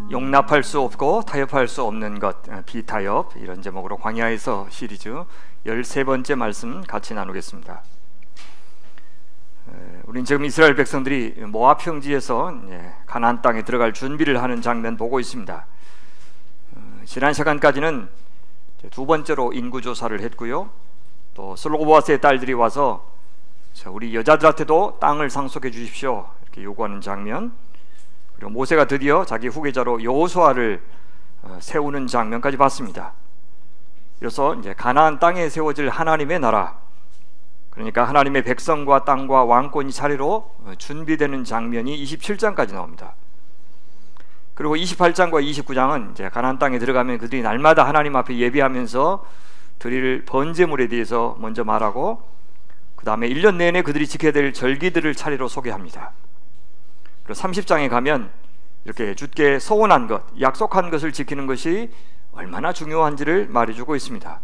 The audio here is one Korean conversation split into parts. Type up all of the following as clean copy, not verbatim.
용납할 수 없고 타협할 수 없는 것, 비타협, 이런 제목으로 광야에서 시리즈 13번째 말씀 같이 나누겠습니다. 우린 지금 이스라엘 백성들이 모압 평지에서 가나안 땅에 들어갈 준비를 하는 장면 보고 있습니다. 지난 시간까지는 두 번째로 인구조사를 했고요, 또 슬로보아스의 딸들이 와서 우리 여자들한테도 땅을 상속해 주십시오 이렇게 요구하는 장면, 그리고 모세가 드디어 자기 후계자로 여호수아를 세우는 장면까지 봤습니다. 그래서 이제 가나안 땅에 세워질 하나님의 나라, 그러니까 하나님의 백성과 땅과 왕권이 차례로 준비되는 장면이 27장까지 나옵니다. 그리고 28장과 29장은 이제 가나안 땅에 들어가면 그들이 날마다 하나님 앞에 예배하면서 드릴 번제물에 대해서 먼저 말하고, 그 다음에 1년 내내 그들이 지켜야 될 절기들을 차례로 소개합니다. 그리고 30장에 가면 이렇게 주께 서원한 것, 약속한 것을 지키는 것이 얼마나 중요한지를 말해주고 있습니다.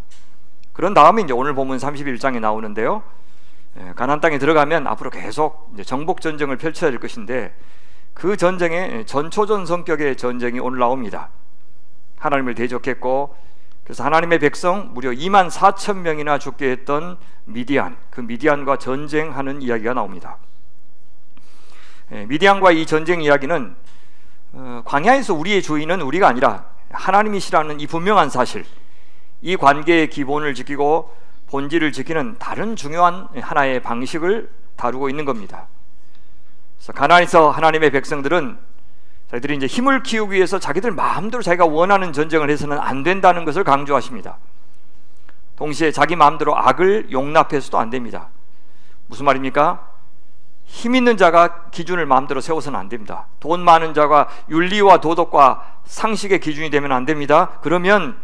그런 다음에 이제 오늘 본문 31장에 나오는데요, 가나안 땅에 들어가면 앞으로 계속 이제 정복 전쟁을 펼쳐야 될 것인데, 그 전쟁에 전초전 성격의 전쟁이 오늘 나옵니다. 하나님을 대적했고, 그래서 하나님의 백성 무려 24,000명이나 죽게 했던 미디안, 그 미디안과 전쟁하는 이야기가 나옵니다. 미디안과 이 전쟁 이야기는 광야에서 우리의 주인은 우리가 아니라 하나님이시라는 이 분명한 사실, 이 관계의 기본을 지키고 본질을 지키는 다른 중요한 하나의 방식을 다루고 있는 겁니다. 그래서 가나안에서 하나님의 백성들은 자기들이 이제 힘을 키우기 위해서 자기들 마음대로 자기가 원하는 전쟁을 해서는 안 된다는 것을 강조하십니다. 동시에 자기 마음대로 악을 용납해서도 안 됩니다. 무슨 말입니까? 힘 있는 자가 기준을 마음대로 세워서는 안 됩니다. 돈 많은 자가 윤리와 도덕과 상식의 기준이 되면 안 됩니다. 그러면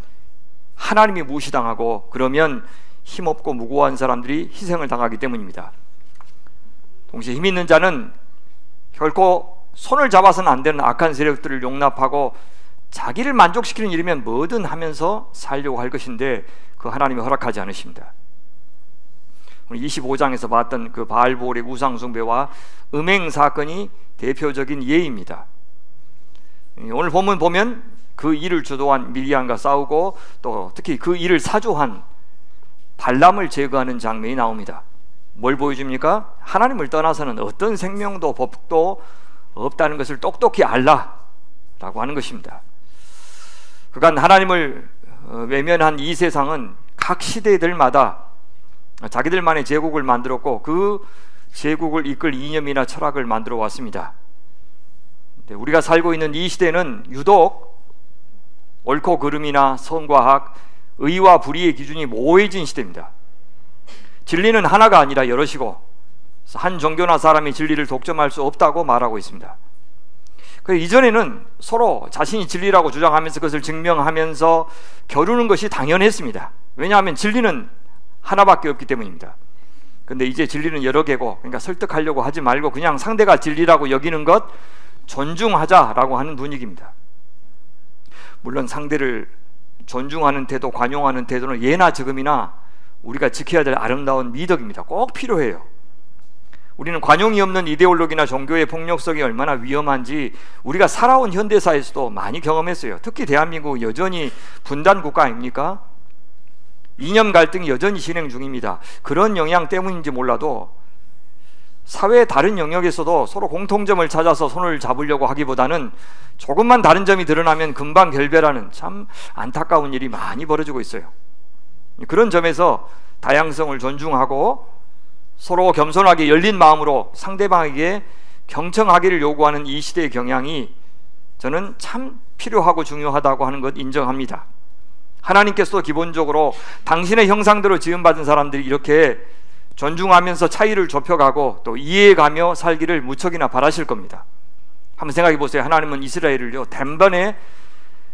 하나님이 무시당하고, 그러면 힘없고 무고한 사람들이 희생을 당하기 때문입니다. 동시에 힘 있는 자는 결코 손을 잡아서는 안 되는 악한 세력들을 용납하고 자기를 만족시키는 일이면 뭐든 하면서 살려고 할 것인데, 그 하나님이 허락하지 않으십니다. 25장에서 봤던 그 바알볼의 우상숭배와 음행 사건이 대표적인 예입니다. 오늘 본문 보면 그 일을 주도한 미디안과 싸우고, 또 특히 그 일을 사주한 발람을 제거하는 장면이 나옵니다. 뭘 보여줍니까? 하나님을 떠나서는 어떤 생명도 법도 없다는 것을 똑똑히 알라라고 하는 것입니다. 그간 하나님을 외면한 이 세상은 각 시대들마다 자기들만의 제국을 만들었고, 그 제국을 이끌 이념이나 철학을 만들어 왔습니다. 우리가 살고 있는 이 시대는 유독 옳고 그름이나 성과학, 의와 불의의 기준이 모호해진 시대입니다. 진리는 하나가 아니라 여럿이고, 한 종교나 사람이 진리를 독점할 수 없다고 말하고 있습니다. 그래서 이전에는 서로 자신이 진리라고 주장하면서 그것을 증명하면서 겨루는 것이 당연했습니다. 왜냐하면 진리는 하나밖에 없기 때문입니다. 근데 이제 진리는 여러 개고, 그러니까 설득하려고 하지 말고 그냥 상대가 진리라고 여기는 것 존중하자라고 하는 분위기입니다. 물론 상대를 존중하는 태도, 관용하는 태도는 예나 지금이나 우리가 지켜야 될 아름다운 미덕입니다. 꼭 필요해요. 우리는 관용이 없는 이데올로기나 종교의 폭력성이 얼마나 위험한지 우리가 살아온 현대사에서도 많이 경험했어요. 특히 대한민국 여전히 분단 국가 아닙니까? 이념 갈등이 여전히 진행 중입니다. 그런 영향 때문인지 몰라도 사회의 다른 영역에서도 서로 공통점을 찾아서 손을 잡으려고 하기보다는 조금만 다른 점이 드러나면 금방 결별하는 참 안타까운 일이 많이 벌어지고 있어요. 그런 점에서 다양성을 존중하고 서로 겸손하게 열린 마음으로 상대방에게 경청하기를 요구하는 이 시대의 경향이 저는 참 필요하고 중요하다고 하는 것 인정합니다. 하나님께서도 기본적으로 당신의 형상대로 지음받은 사람들이 이렇게 존중하면서 차이를 좁혀가고 또 이해해가며 살기를 무척이나 바라실 겁니다. 한번 생각해 보세요. 하나님은 이스라엘을요, 단번에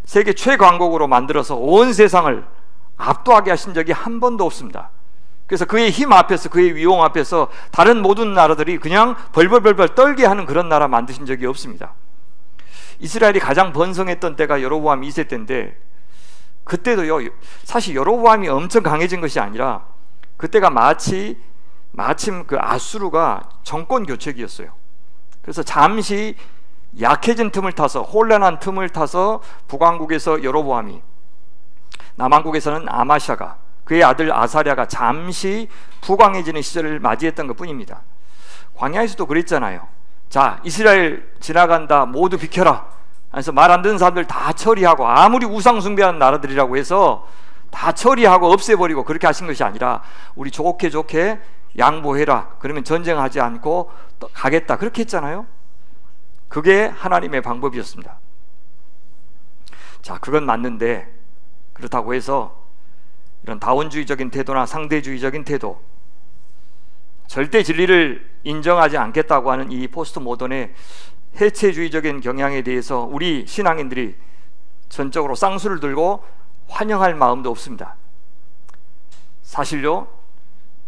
세계 최강국으로 만들어서 온 세상을 압도하게 하신 적이 한 번도 없습니다. 그래서 그의 힘 앞에서, 그의 위용 앞에서 다른 모든 나라들이 그냥 벌벌벌벌 떨게 하는 그런 나라 만드신 적이 없습니다. 이스라엘이 가장 번성했던 때가 여로보암 2세 때인데, 그때도요, 사실 여로보암이 엄청 강해진 것이 아니라 그때가 마침 그 아수르가 정권 교체기였어요. 그래서 잠시 약해진 틈을 타서, 혼란한 틈을 타서 북왕국에서 여로보암이, 남왕국에서는 아마샤가, 그의 아들 아사랴가 잠시 부강해지는 시절을 맞이했던 것 뿐입니다. 광야에서도 그랬잖아요. 자, 이스라엘 지나간다, 모두 비켜라. 그래서 말 안 듣는 사람들 다 처리하고, 아무리 우상 숭배하는 나라들이라고 해서 다 처리하고 없애버리고 그렇게 하신 것이 아니라, 우리 좋게 좋게 양보해라, 그러면 전쟁하지 않고 가겠다, 그렇게 했잖아요. 그게 하나님의 방법이었습니다. 자, 그건 맞는데, 그렇다고 해서 이런 다원주의적인 태도나 상대주의적인 태도, 절대 진리를 인정하지 않겠다고 하는 이 포스트 모던의 해체주의적인 경향에 대해서 우리 신앙인들이 전적으로 쌍수를 들고 환영할 마음도 없습니다. 사실요,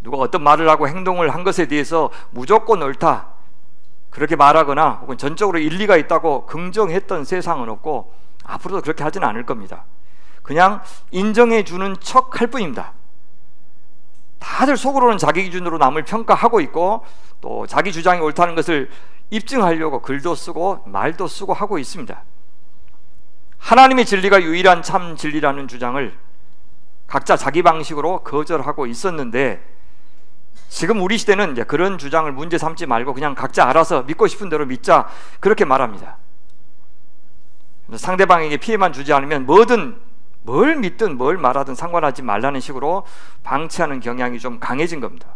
누가 어떤 말을 하고 행동을 한 것에 대해서 무조건 옳다, 그렇게 말하거나 혹은 전적으로 일리가 있다고 긍정했던 세상은 없고 앞으로도 그렇게 하지는 않을 겁니다. 그냥 인정해 주는 척 할 뿐입니다. 다들 속으로는 자기 기준으로 남을 평가하고 있고, 또 자기 주장이 옳다는 것을 입증하려고 글도 쓰고 말도 쓰고 하고 있습니다. 하나님의 진리가 유일한 참 진리라는 주장을 각자 자기 방식으로 거절하고 있었는데, 지금 우리 시대는 이제 그런 주장을 문제 삼지 말고 그냥 각자 알아서 믿고 싶은 대로 믿자, 그렇게 말합니다. 상대방에게 피해만 주지 않으면 뭐든, 뭘 믿든 뭘 말하든 상관하지 말라는 식으로 방치하는 경향이 좀 강해진 겁니다.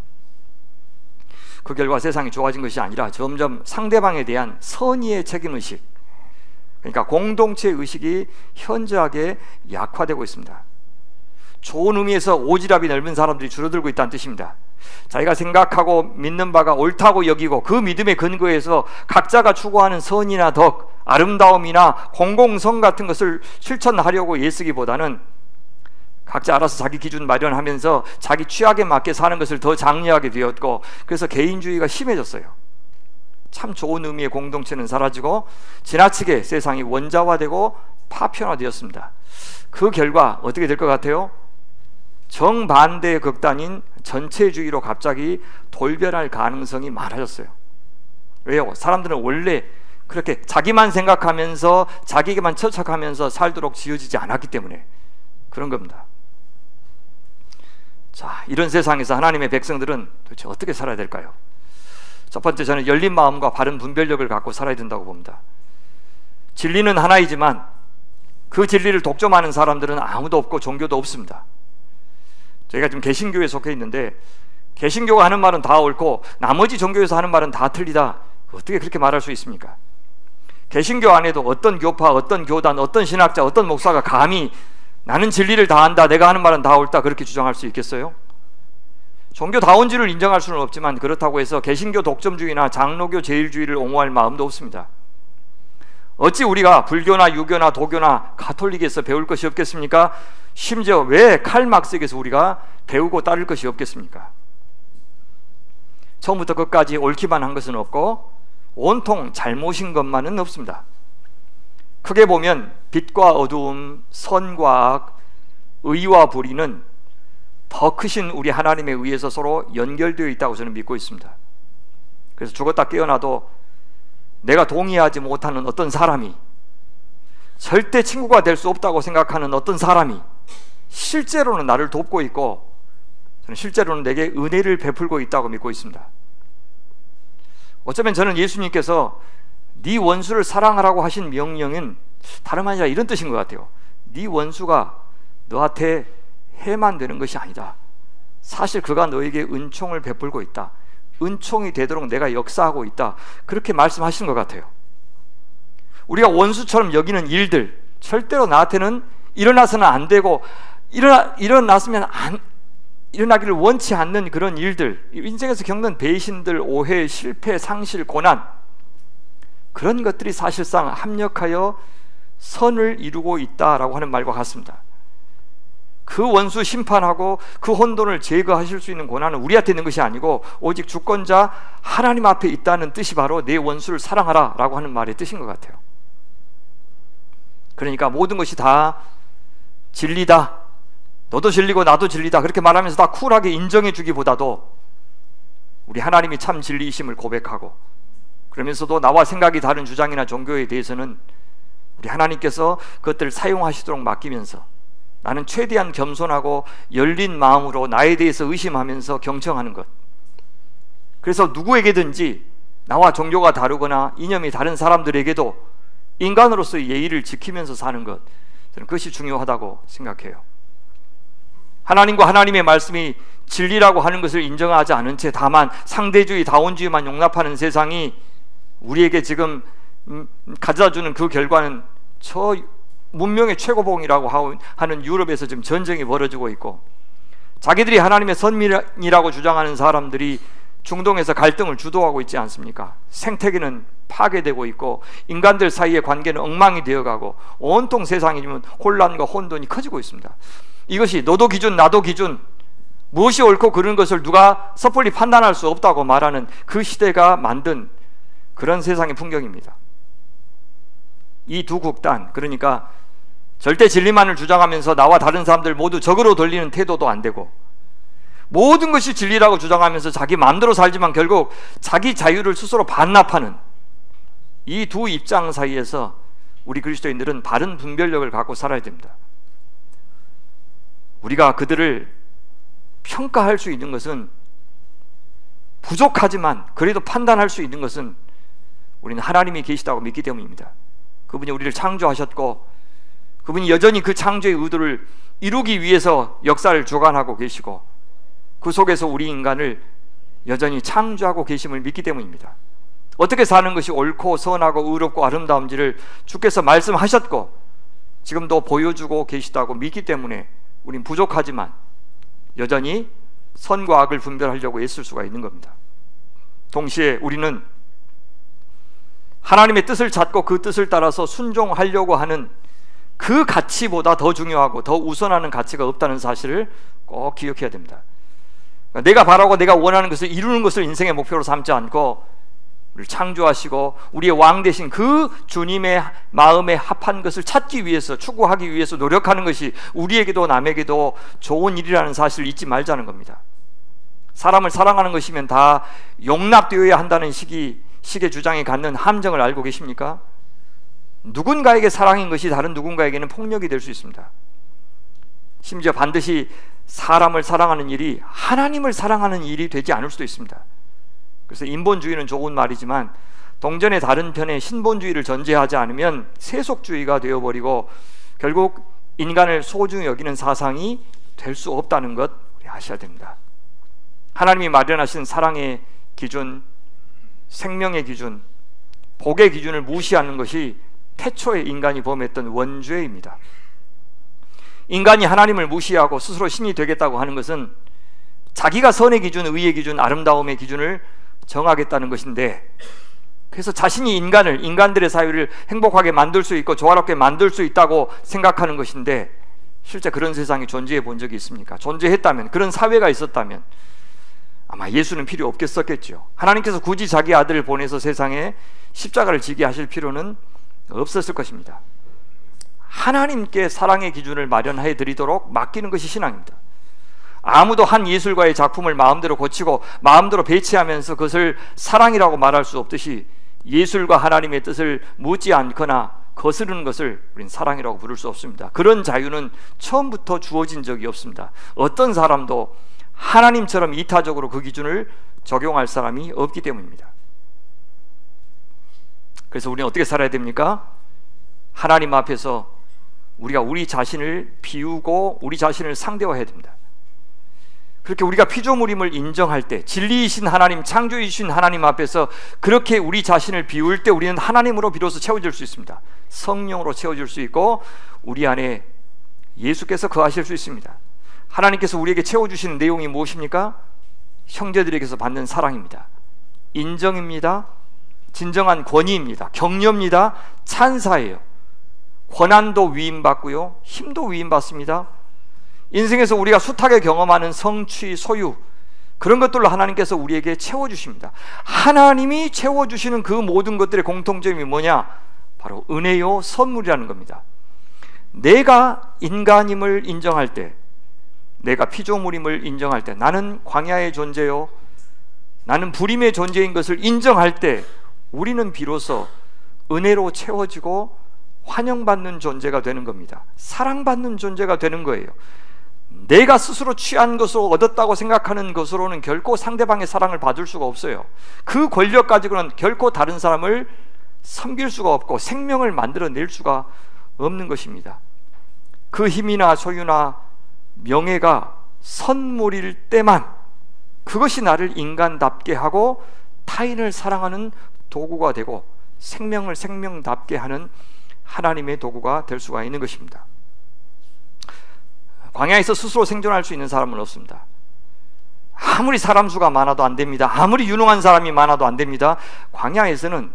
그 결과 세상이 좋아진 것이 아니라 점점 상대방에 대한 선의의 책임의식, 그러니까 공동체 의식이 현저하게 약화되고 있습니다. 좋은 의미에서 오지랖이 넓은 사람들이 줄어들고 있다는 뜻입니다. 자기가 생각하고 믿는 바가 옳다고 여기고 그 믿음의 근거에서 각자가 추구하는 선이나 덕, 아름다움이나 공공성 같은 것을 실천하려고 애쓰기보다는 각자 알아서 자기 기준 마련하면서 자기 취향에 맞게 사는 것을 더 장려하게 되었고, 그래서 개인주의가 심해졌어요. 참 좋은 의미의 공동체는 사라지고 지나치게 세상이 원자화되고 파편화되었습니다. 그 결과 어떻게 될 것 같아요? 정반대의 극단인 전체주의로 갑자기 돌변할 가능성이 많아졌어요. 왜요? 사람들은 원래 그렇게 자기만 생각하면서 자기에게만 처척하면서 살도록 지어지지 않았기 때문에 그런 겁니다. 자, 이런 세상에서 하나님의 백성들은 도대체 어떻게 살아야 될까요? 첫 번째, 저는 열린 마음과 바른 분별력을 갖고 살아야 된다고 봅니다. 진리는 하나이지만 그 진리를 독점하는 사람들은 아무도 없고 종교도 없습니다. 저희가 지금 개신교에 속해 있는데, 개신교가 하는 말은 다 옳고 나머지 종교에서 하는 말은 다 틀리다, 어떻게 그렇게 말할 수 있습니까? 개신교 안에도 어떤 교파, 어떤 교단, 어떤 신학자, 어떤 목사가 감히 나는 진리를 다 안다, 내가 하는 말은 다 옳다, 그렇게 주장할 수 있겠어요? 종교 다원주의를 인정할 수는 없지만 그렇다고 해서 개신교 독점주의나 장로교 제일주의를 옹호할 마음도 없습니다. 어찌 우리가 불교나 유교나 도교나 가톨릭에서 배울 것이 없겠습니까? 심지어 왜 칼 막스에게서 우리가 배우고 따를 것이 없겠습니까? 처음부터 끝까지 옳기만 한 것은 없고 온통 잘못인 것만은 없습니다. 크게 보면 빛과 어두움, 선과 악, 의와 불의는 더 크신 우리 하나님에 의해서 서로 연결되어 있다고 저는 믿고 있습니다. 그래서 죽었다 깨어나도 내가 동의하지 못하는 어떤 사람이, 절대 친구가 될 수 없다고 생각하는 어떤 사람이 실제로는 나를 돕고 있고, 저는 실제로는 내게 은혜를 베풀고 있다고 믿고 있습니다. 어쩌면 저는 예수님께서 네 원수를 사랑하라고 하신 명령은 다름 아니라 이런 뜻인 것 같아요. 네 원수가 너한테 해만 되는 것이 아니다. 사실 그가 너에게 은총을 베풀고 있다. 은총이 되도록 내가 역사하고 있다. 그렇게 말씀하시는 것 같아요. 우리가 원수처럼 여기는 일들, 절대로 나한테는 일어나서는 안 되고 일어났으면 일어나기를 원치 않는 그런 일들, 인생에서 겪는 배신들, 오해, 실패, 상실, 고난, 그런 것들이 사실상 합력하여 선을 이루고 있다라고 하는 말과 같습니다. 그 원수 심판하고 그 혼돈을 제거하실 수 있는 권한은 우리한테 있는 것이 아니고 오직 주권자 하나님 앞에 있다는 뜻이 바로 내 원수를 사랑하라 라고 하는 말의 뜻인 것 같아요. 그러니까 모든 것이 다 진리다, 너도 진리고 나도 진리다, 그렇게 말하면서 다 쿨하게 인정해 주기보다도 우리 하나님이 참 진리이심을 고백하고 그러면서도 나와 생각이 다른 주장이나 종교에 대해서는 우리 하나님께서 그것들을 사용하시도록 맡기면서 나는 최대한 겸손하고 열린 마음으로 나에 대해서 의심하면서 경청하는 것. 그래서 누구에게든지 나와 종교가 다르거나 이념이 다른 사람들에게도 인간으로서의 예의를 지키면서 사는 것, 저는 그것이 중요하다고 생각해요. 하나님과 하나님의 말씀이 진리라고 하는 것을 인정하지 않은 채 다만 상대주의, 다원주의만 용납하는 세상이 우리에게 지금 가져다주는 그 결과는 저 문명의 최고봉이라고 하는 유럽에서 지금 전쟁이 벌어지고 있고, 자기들이 하나님의 선민이라고 주장하는 사람들이 중동에서 갈등을 주도하고 있지 않습니까? 생태계는 파괴되고 있고 인간들 사이의 관계는 엉망이 되어가고 온통 세상이 지금 혼란과 혼돈이 커지고 있습니다. 이것이 너도 기준 나도 기준, 무엇이 옳고 그른 것을 누가 섣불리 판단할 수 없다고 말하는 그 시대가 만든 그런 세상의 풍경입니다. 이 두 극단, 그러니까 절대 진리만을 주장하면서 나와 다른 사람들 모두 적으로 돌리는 태도도 안 되고, 모든 것이 진리라고 주장하면서 자기 마음대로 살지만 결국 자기 자유를 스스로 반납하는 이 두 입장 사이에서 우리 그리스도인들은 바른 분별력을 갖고 살아야 됩니다. 우리가 그들을 평가할 수 있는 것은 부족하지만 그래도 판단할 수 있는 것은 우리는 하나님이 계시다고 믿기 때문입니다. 그분이 우리를 창조하셨고 그분이 여전히 그 창조의 의도를 이루기 위해서 역사를 주관하고 계시고 그 속에서 우리 인간을 여전히 창조하고 계심을 믿기 때문입니다. 어떻게 사는 것이 옳고 선하고 의롭고 아름다운지를 주께서 말씀하셨고 지금도 보여주고 계시다고 믿기 때문에 우린 부족하지만 여전히 선과 악을 분별하려고 애쓸 수가 있는 겁니다. 동시에 우리는 하나님의 뜻을 찾고 그 뜻을 따라서 순종하려고 하는 그 가치보다 더 중요하고 더 우선하는 가치가 없다는 사실을 꼭 기억해야 됩니다. 내가 바라고 내가 원하는 것을 이루는 것을 인생의 목표로 삼지 않고 우리를 창조하시고 우리의 왕 되신 그 주님의 마음에 합한 것을 찾기 위해서, 추구하기 위해서 노력하는 것이 우리에게도 남에게도 좋은 일이라는 사실을 잊지 말자는 겁니다. 사람을 사랑하는 것이면 다 용납되어야 한다는 식의 주장이 갖는 함정을 알고 계십니까? 누군가에게 사랑인 것이 다른 누군가에게는 폭력이 될 수 있습니다. 심지어 반드시 사람을 사랑하는 일이 하나님을 사랑하는 일이 되지 않을 수도 있습니다. 그래서 인본주의는 좋은 말이지만 동전의 다른 편에 신본주의를 전제하지 않으면 세속주의가 되어버리고 결국 인간을 소중히 여기는 사상이 될 수 없다는 것 우리 아셔야 됩니다. 하나님이 마련하신 사랑의 기준, 생명의 기준, 복의 기준을 무시하는 것이 태초에 인간이 범했던 원죄입니다. 인간이 하나님을 무시하고 스스로 신이 되겠다고 하는 것은 자기가 선의 기준, 의의 기준, 아름다움의 기준을 정하겠다는 것인데, 그래서 자신이 인간들의 사회를 행복하게 만들 수 있고 조화롭게 만들 수 있다고 생각하는 것인데, 실제 그런 세상이 존재해 본 적이 있습니까? 존재했다면, 그런 사회가 있었다면 아마 예수는 필요 없겠었겠죠. 하나님께서 굳이 자기 아들을 보내서 세상에 십자가를 지게 하실 필요는 없었을 것입니다. 하나님께 사랑의 기준을 마련해 드리도록 맡기는 것이 신앙입니다. 아무도 한 예술가의 작품을 마음대로 고치고 마음대로 배치하면서 그것을 사랑이라고 말할 수 없듯이 예술과 하나님의 뜻을 묻지 않거나 거스르는 것을 우린 사랑이라고 부를 수 없습니다. 그런 자유는 처음부터 주어진 적이 없습니다. 어떤 사람도 하나님처럼 이타적으로 그 기준을 적용할 사람이 없기 때문입니다. 그래서 우리는 어떻게 살아야 됩니까? 하나님 앞에서 우리가 우리 자신을 비우고 우리 자신을 상대화해야 됩니다. 그렇게 우리가 피조물임을 인정할 때, 진리이신 하나님, 창조이신 하나님 앞에서 그렇게 우리 자신을 비울 때 우리는 하나님으로 비로소 채워질 수 있습니다. 성령으로 채워질 수 있고 우리 안에 예수께서 거하실 수 있습니다. 하나님께서 우리에게 채워주시는 내용이 무엇입니까? 형제들에게서 받는 사랑입니다. 인정입니다. 진정한 권위입니다. 격려입니다. 찬사예요. 권한도 위임받고요, 힘도 위임받습니다. 인생에서 우리가 숱하게 경험하는 성취, 소유, 그런 것들로 하나님께서 우리에게 채워주십니다. 하나님이 채워주시는 그 모든 것들의 공통점이 뭐냐? 바로 은혜요, 선물이라는 겁니다. 내가 인간임을 인정할 때, 내가 피조물임을 인정할 때, 나는 광야의 존재요, 나는 불임의 존재인 것을 인정할 때 우리는 비로소 은혜로 채워지고 환영받는 존재가 되는 겁니다. 사랑받는 존재가 되는 거예요. 내가 스스로 취한 것으로 얻었다고 생각하는 것으로는 결코 상대방의 사랑을 받을 수가 없어요. 그 권력 가지고는 결코 다른 사람을 섬길 수가 없고 생명을 만들어낼 수가 없는 것입니다. 그 힘이나 소유나 명예가 선물일 때만 그것이 나를 인간답게 하고 타인을 사랑하는 도구가 되고 생명을 생명답게 하는 하나님의 도구가 될 수가 있는 것입니다. 광야에서 스스로 생존할 수 있는 사람은 없습니다. 아무리 사람 수가 많아도 안 됩니다. 아무리 유능한 사람이 많아도 안 됩니다. 광야에서는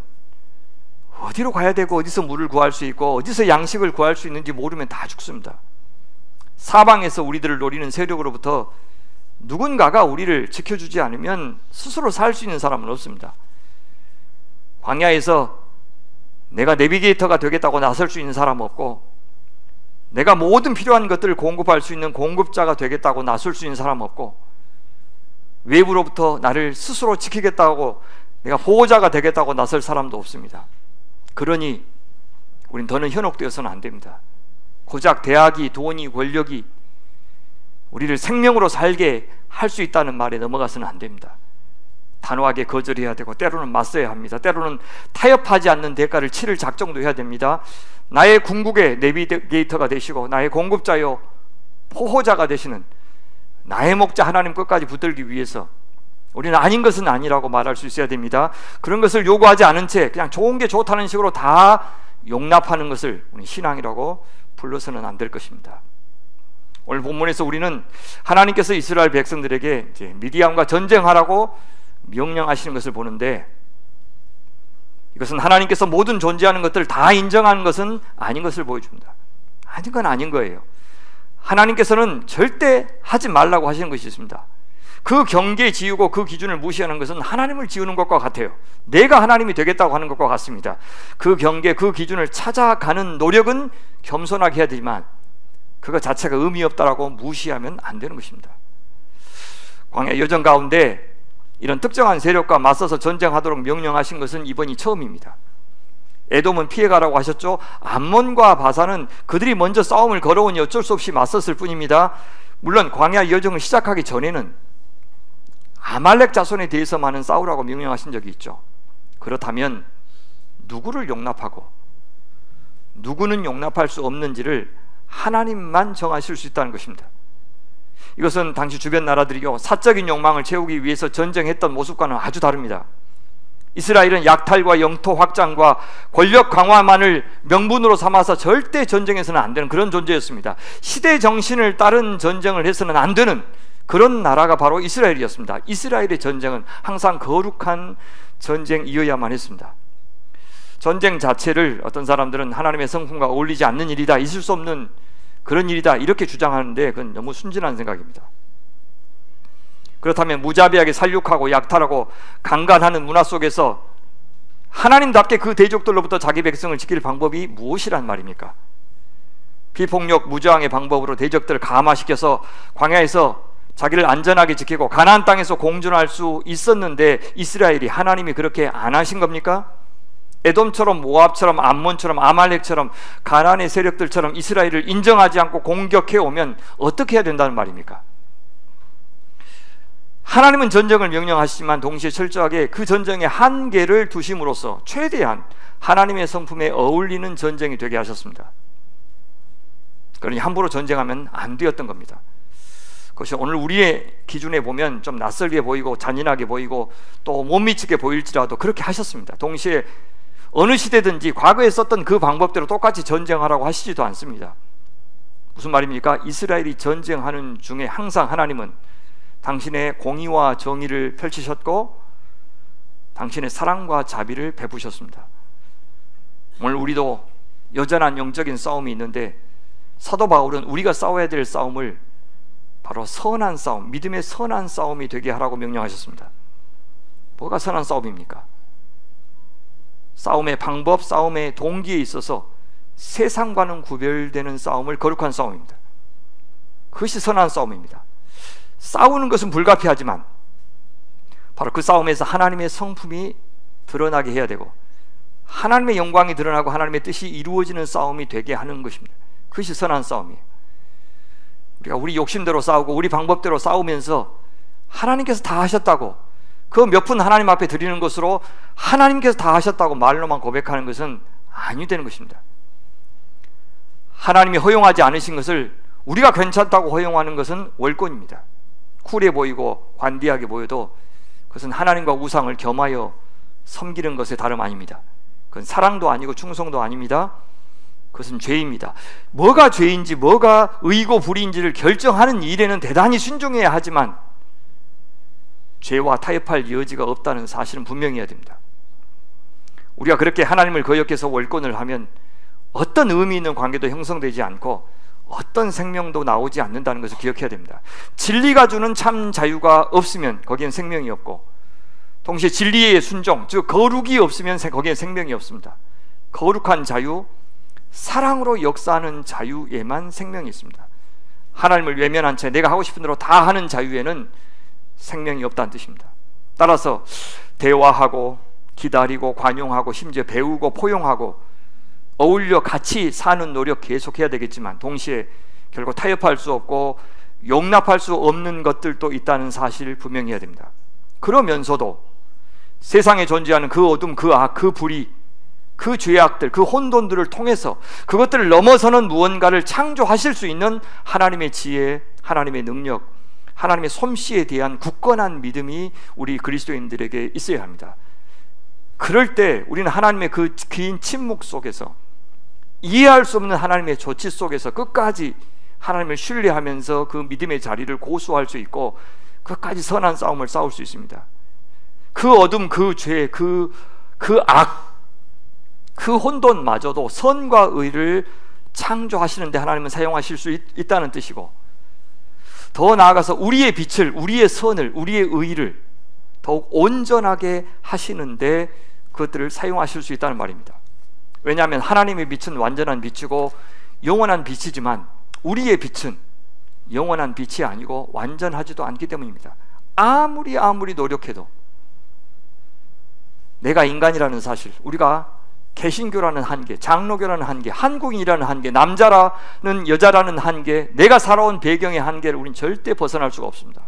어디로 가야 되고 어디서 물을 구할 수 있고 어디서 양식을 구할 수 있는지 모르면 다 죽습니다. 사방에서 우리들을 노리는 세력으로부터 누군가가 우리를 지켜주지 않으면 스스로 살 수 있는 사람은 없습니다. 광야에서 내가 내비게이터가 되겠다고 나설 수 있는 사람 없고, 내가 모든 필요한 것들을 공급할 수 있는 공급자가 되겠다고 나설 수 있는 사람 없고, 외부로부터 나를 스스로 지키겠다고 내가 보호자가 되겠다고 나설 사람도 없습니다. 그러니 우린 더는 현혹되어서는 안 됩니다. 고작 대학이, 돈이, 권력이 우리를 생명으로 살게 할 수 있다는 말에 넘어가서는 안 됩니다. 단호하게 거절해야 되고 때로는 맞서야 합니다. 때로는 타협하지 않는 대가를 치를 작정도 해야 됩니다. 나의 궁극의 내비게이터가 되시고 나의 공급자요 보호자가 되시는 나의 목자 하나님 끝까지 붙들기 위해서 우리는 아닌 것은 아니라고 말할 수 있어야 됩니다. 그런 것을 요구하지 않은 채 그냥 좋은 게 좋다는 식으로 다 용납하는 것을 우리 신앙이라고 불러서는 안 될 것입니다. 오늘 본문에서 우리는 하나님께서 이스라엘 백성들에게 이제 미디안과 전쟁하라고 명령하시는 것을 보는데, 이것은 하나님께서 모든 존재하는 것들을 다 인정하는 것은 아닌 것을 보여줍니다. 아닌 건 아닌 거예요. 하나님께서는 절대 하지 말라고 하시는 것이 있습니다. 그 경계 지우고 그 기준을 무시하는 것은 하나님을 지우는 것과 같아요. 내가 하나님이 되겠다고 하는 것과 같습니다. 그 경계, 그 기준을 찾아가는 노력은 겸손하게 해야 되지만 그거 자체가 의미 없다라고 무시하면 안 되는 것입니다. 광야 여정 가운데 이런 특정한 세력과 맞서서 전쟁하도록 명령하신 것은 이번이 처음입니다. 에돔은 피해가라고 하셨죠. 암몬과 바산은 그들이 먼저 싸움을 걸어오니 어쩔 수 없이 맞섰을 뿐입니다. 물론 광야 여정을 시작하기 전에는 아말렉 자손에 대해서만은 싸우라고 명령하신 적이 있죠. 그렇다면 누구를 용납하고 누구는 용납할 수 없는지를 하나님만 정하실 수 있다는 것입니다. 이것은 당시 주변 나라들이요 사적인 욕망을 채우기 위해서 전쟁했던 모습과는 아주 다릅니다. 이스라엘은 약탈과 영토 확장과 권력 강화만을 명분으로 삼아서 절대 전쟁에서는 안 되는 그런 존재였습니다. 시대 정신을 따른 전쟁을 해서는 안 되는 그런 나라가 바로 이스라엘이었습니다. 이스라엘의 전쟁은 항상 거룩한 전쟁이어야만 했습니다. 전쟁 자체를 어떤 사람들은 하나님의 성품과 어울리지 않는 일이다, 있을 수 없는 그런 일이다 이렇게 주장하는데 그건 너무 순진한 생각입니다. 그렇다면 무자비하게 살육하고 약탈하고 강간하는 문화 속에서 하나님답게 그 대적들로부터 자기 백성을 지킬 방법이 무엇이란 말입니까? 비폭력 무저항의 방법으로 대적들을 감화시켜서 광야에서 자기를 안전하게 지키고 가나안 땅에서 공존할 수 있었는데 이스라엘이 하나님이 그렇게 안 하신 겁니까? 에돔처럼 모압처럼 암몬처럼 아말렉처럼 가나안의 세력들처럼 이스라엘을 인정하지 않고 공격해 오면 어떻게 해야 된다는 말입니까? 하나님은 전쟁을 명령하시지만 동시에 철저하게 그 전쟁의 한계를 두심으로써 최대한 하나님의 성품에 어울리는 전쟁이 되게 하셨습니다. 그러니 함부로 전쟁하면 안 되었던 겁니다. 그것이 오늘 우리의 기준에 보면 좀 낯설게 보이고 잔인하게 보이고 또 못 미치게 보일지라도 그렇게 하셨습니다. 동시에 어느 시대든지 과거에 썼던 그 방법대로 똑같이 전쟁하라고 하시지도 않습니다. 무슨 말입니까? 이스라엘이 전쟁하는 중에 항상 하나님은 당신의 공의와 정의를 펼치셨고 당신의 사랑과 자비를 베푸셨습니다. 오늘 우리도 여전한 영적인 싸움이 있는데 사도 바울은 우리가 싸워야 될 싸움을 바로 선한 싸움, 믿음의 선한 싸움이 되게 하라고 명령하셨습니다. 뭐가 선한 싸움입니까? 싸움의 방법, 싸움의 동기에 있어서 세상과는 구별되는 싸움을 거룩한 싸움입니다. 그것이 선한 싸움입니다. 싸우는 것은 불가피하지만 바로 그 싸움에서 하나님의 성품이 드러나게 해야 되고 하나님의 영광이 드러나고 하나님의 뜻이 이루어지는 싸움이 되게 하는 것입니다. 그것이 선한 싸움이에요. 우리가 우리 욕심대로 싸우고 우리 방법대로 싸우면서 하나님께서 다 하셨다고, 그 몇 푼 하나님 앞에 드리는 것으로 하나님께서 다 하셨다고 말로만 고백하는 것은 아니 되는 것입니다. 하나님이 허용하지 않으신 것을 우리가 괜찮다고 허용하는 것은 월권입니다. 쿨해 보이고 관대하게 보여도 그것은 하나님과 우상을 겸하여 섬기는 것에 다름 아닙니다. 그건 사랑도 아니고 충성도 아닙니다. 그것은 죄입니다. 뭐가 죄인지 뭐가 의고 불의인지를 결정하는 일에는 대단히 순종해야 하지만 죄와 타협할 여지가 없다는 사실은 분명히 해야 됩니다. 우리가 그렇게 하나님을 거역해서 월권을 하면 어떤 의미 있는 관계도 형성되지 않고 어떤 생명도 나오지 않는다는 것을 기억해야 됩니다. 진리가 주는 참 자유가 없으면 거기엔 생명이 없고, 동시에 진리의 순종, 즉 거룩이 없으면 거기엔 생명이 없습니다. 거룩한 자유, 사랑으로 역사하는 자유에만 생명이 있습니다. 하나님을 외면한 채 내가 하고 싶은 대로 다 하는 자유에는 생명이 없다는 뜻입니다. 따라서 대화하고 기다리고 관용하고 심지어 배우고 포용하고 어울려 같이 사는 노력 계속해야 되겠지만, 동시에 결국 타협할 수 없고 용납할 수 없는 것들도 있다는 사실을 분명히 해야 됩니다. 그러면서도 세상에 존재하는 그 어둠, 그 악, 그 불의, 그 죄악들, 그 혼돈들을 통해서 그것들을 넘어서는 무언가를 창조하실 수 있는 하나님의 지혜, 하나님의 능력, 하나님의 솜씨에 대한 굳건한 믿음이 우리 그리스도인들에게 있어야 합니다. 그럴 때 우리는 하나님의 그 긴 침묵 속에서, 이해할 수 없는 하나님의 조치 속에서 끝까지 하나님을 신뢰하면서 그 믿음의 자리를 고수할 수 있고 끝까지 선한 싸움을 싸울 수 있습니다. 그 어둠, 그 죄, 그 악, 그 혼돈마저도 선과 의를 창조하시는데 하나님은 사용하실 수 있다는 뜻이고, 더 나아가서 우리의 빛을, 우리의 선을, 우리의 의를 더욱 온전하게 하시는데 그것들을 사용하실 수 있다는 말입니다. 왜냐하면 하나님의 빛은 완전한 빛이고 영원한 빛이지만 우리의 빛은 영원한 빛이 아니고 완전하지도 않기 때문입니다. 아무리 노력해도 내가 인간이라는 사실, 우리가 개신교라는 한계, 장로교라는 한계, 한국인이라는 한계, 남자라는 여자라는 한계, 내가 살아온 배경의 한계를 우리는 절대 벗어날 수가 없습니다.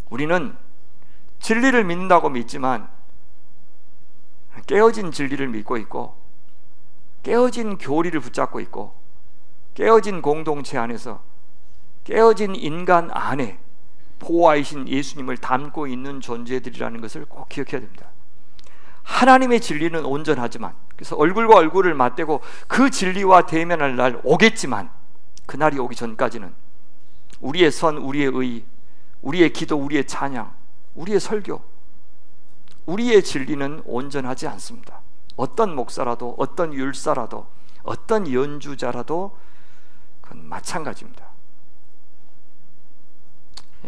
우리는 진리를 믿는다고 믿지만 깨어진 진리를 믿고 있고, 깨어진 교리를 붙잡고 있고, 깨어진 공동체 안에서, 깨어진 인간 안에 보호하신 예수님을 담고 있는 존재들이라는 것을 꼭 기억해야 됩니다. 하나님의 진리는 온전하지만, 그래서 얼굴과 얼굴을 맞대고 그 진리와 대면할 날 오겠지만, 그날이 오기 전까지는 우리의 선, 우리의 의, 우리의 기도, 우리의 찬양, 우리의 설교, 우리의 진리는 온전하지 않습니다. 어떤 목사라도, 어떤 율사라도, 어떤 연주자라도 그건 마찬가지입니다.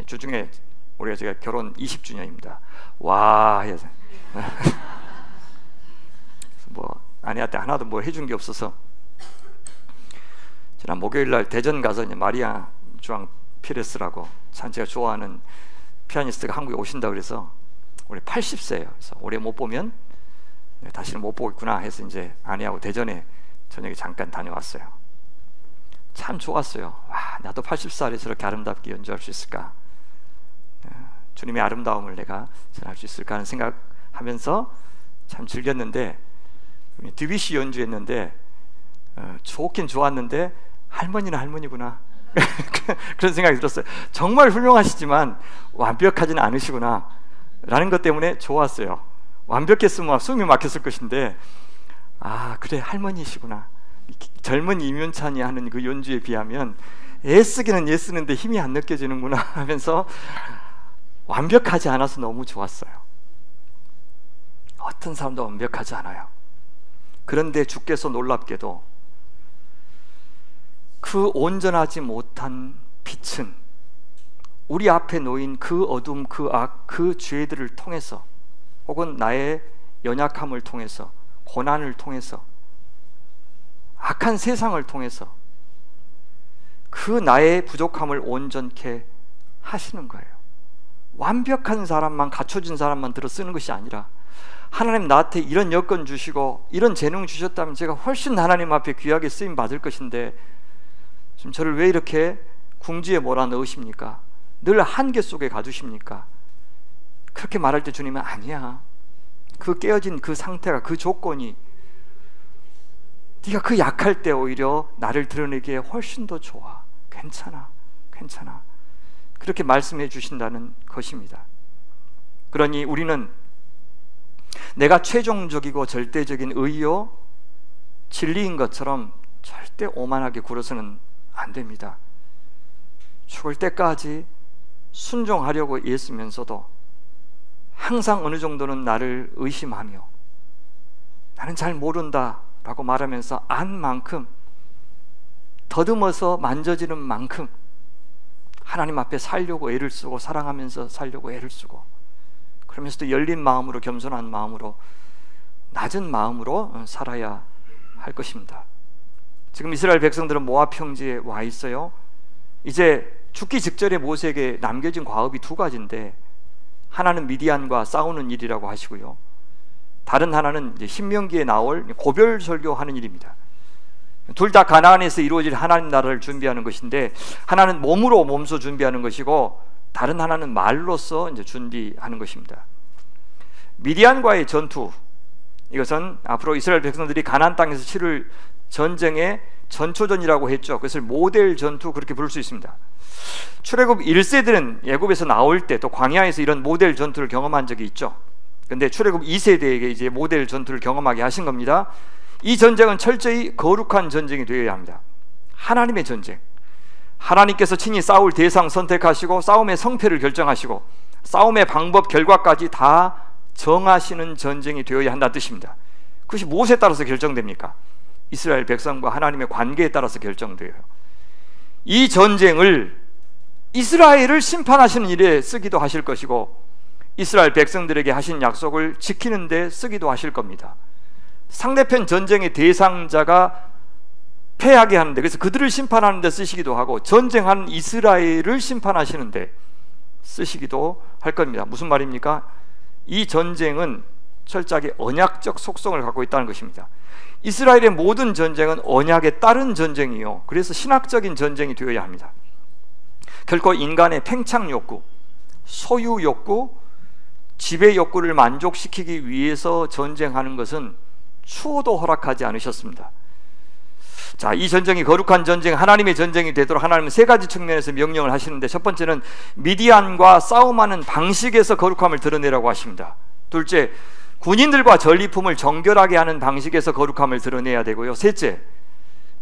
주중에 우리가 제가 결혼 20주년입니다. 와 해서 뭐 아내한테 하나도 뭐 해준 게 없어서 지난 목요일 날 대전 가서 이제 마리아 주앙 피레스라고 참 제가 좋아하는 피아니스트가 한국에 오신다 그래서 올해 80세예요. 그래서 올해 못 보면 다시는 못 보겠구나 해서 이제 아내하고 대전에 저녁에 잠깐 다녀왔어요. 참 좋았어요. 와, 나도 80살에 저렇게 아름답게 연주할 수 있을까? 주님의 아름다움을 내가 전할 수 있을까 하는 생각하면서 참 즐겼는데, 드뷔시 연주했는데 좋긴 좋았는데 할머니는 할머니구나 그런 생각이 들었어요. 정말 훌륭하시지만 완벽하지는 않으시구나 라는 것 때문에 좋았어요. 완벽했으면 숨이 막혔을 것인데, 아 그래 할머니시구나, 젊은 이면찬이 하는 그 연주에 비하면 애쓰기는 애쓰는데 힘이 안 느껴지는구나 하면서 완벽하지 않아서 너무 좋았어요. 어떤 사람도 완벽하지 않아요. 그런데 주께서 놀랍게도 그 온전하지 못한 빛은 우리 앞에 놓인 그 어둠, 그 악, 그 죄들을 통해서, 혹은 나의 연약함을 통해서, 고난을 통해서, 악한 세상을 통해서 그 나의 부족함을 온전케 하시는 거예요. 완벽한 사람만, 갖춰진 사람만 들어 쓰는 것이 아니라 하나님 나한테 이런 여건 주시고 이런 재능 주셨다면 제가 훨씬 하나님 앞에 귀하게 쓰임 받을 것인데 지금 저를 왜 이렇게 궁지에 몰아넣으십니까? 늘 한계 속에 가두십니까? 그렇게 말할 때 주님은 아니야, 그 깨어진 그 상태가, 그 조건이 네가 그 약할 때 오히려 나를 드러내기에 훨씬 더 좋아. 괜찮아, 괜찮아. 그렇게 말씀해 주신다는 것입니다. 그러니 우리는 내가 최종적이고 절대적인 의요 진리인 것처럼 절대 오만하게 굴어서는 안 됩니다. 죽을 때까지 순종하려고 애쓰면서도 항상 어느 정도는 나를 의심하며 나는 잘 모른다 라고 말하면서 안 만큼, 더듬어서 만져지는 만큼 하나님 앞에 살려고 애를 쓰고 사랑하면서 살려고 애를 쓰고, 그러면서도 열린 마음으로, 겸손한 마음으로, 낮은 마음으로 살아야 할 것입니다. 지금 이스라엘 백성들은 모압 평지에 와 있어요. 이제 죽기 직전에 모세에게 남겨진 과업이 두 가지인데, 하나는 미디안과 싸우는 일이라고 하시고요, 다른 하나는 이제 신명기에 나올 고별 설교하는 일입니다. 둘 다 가나안에서 이루어질 하나님 나라를 준비하는 것인데, 하나는 몸소 준비하는 것이고 다른 하나는 말로써 이제 준비하는 것입니다. 미디안과의 전투, 이것은 앞으로 이스라엘 백성들이 가나안 땅에서 치를 전쟁의 전초전이라고 했죠. 그것을 모델 전투, 그렇게 부를 수 있습니다. 출애굽 1세들은 애굽에서 나올 때 또 광야에서 이런 모델 전투를 경험한 적이 있죠. 근데 출애굽 2세대에게 이제 모델 전투를 경험하게 하신 겁니다. 이 전쟁은 철저히 거룩한 전쟁이 되어야 합니다. 하나님의 전쟁, 하나님께서 친히 싸울 대상 선택하시고 싸움의 성패를 결정하시고 싸움의 방법, 결과까지 다 정하시는 전쟁이 되어야 한다는 뜻입니다. 그것이 무엇에 따라서 결정됩니까? 이스라엘 백성과 하나님의 관계에 따라서 결정돼요. 이 전쟁을 이스라엘을 심판하시는 일에 쓰기도 하실 것이고, 이스라엘 백성들에게 하신 약속을 지키는 데 쓰기도 하실 겁니다. 상대편 전쟁의 대상자가 패하게 하는데, 그래서 그들을 심판하는 데 쓰시기도 하고, 전쟁하는 이스라엘을 심판하시는 데 쓰시기도 할 겁니다. 무슨 말입니까? 이 전쟁은 철저하게 언약적 속성을 갖고 있다는 것입니다. 이스라엘의 모든 전쟁은 언약에 따른 전쟁이요, 그래서 신학적인 전쟁이 되어야 합니다. 결코 인간의 팽창 욕구, 소유 욕구, 지배 욕구를 만족시키기 위해서 전쟁하는 것은 추호도 허락하지 않으셨습니다. 자, 이 전쟁이 거룩한 전쟁, 하나님의 전쟁이 되도록 하나님은 세 가지 측면에서 명령을 하시는데, 첫 번째는 미디안과 싸움하는 방식에서 거룩함을 드러내라고 하십니다. 둘째, 군인들과 전리품을 정결하게 하는 방식에서 거룩함을 드러내야 되고요. 셋째,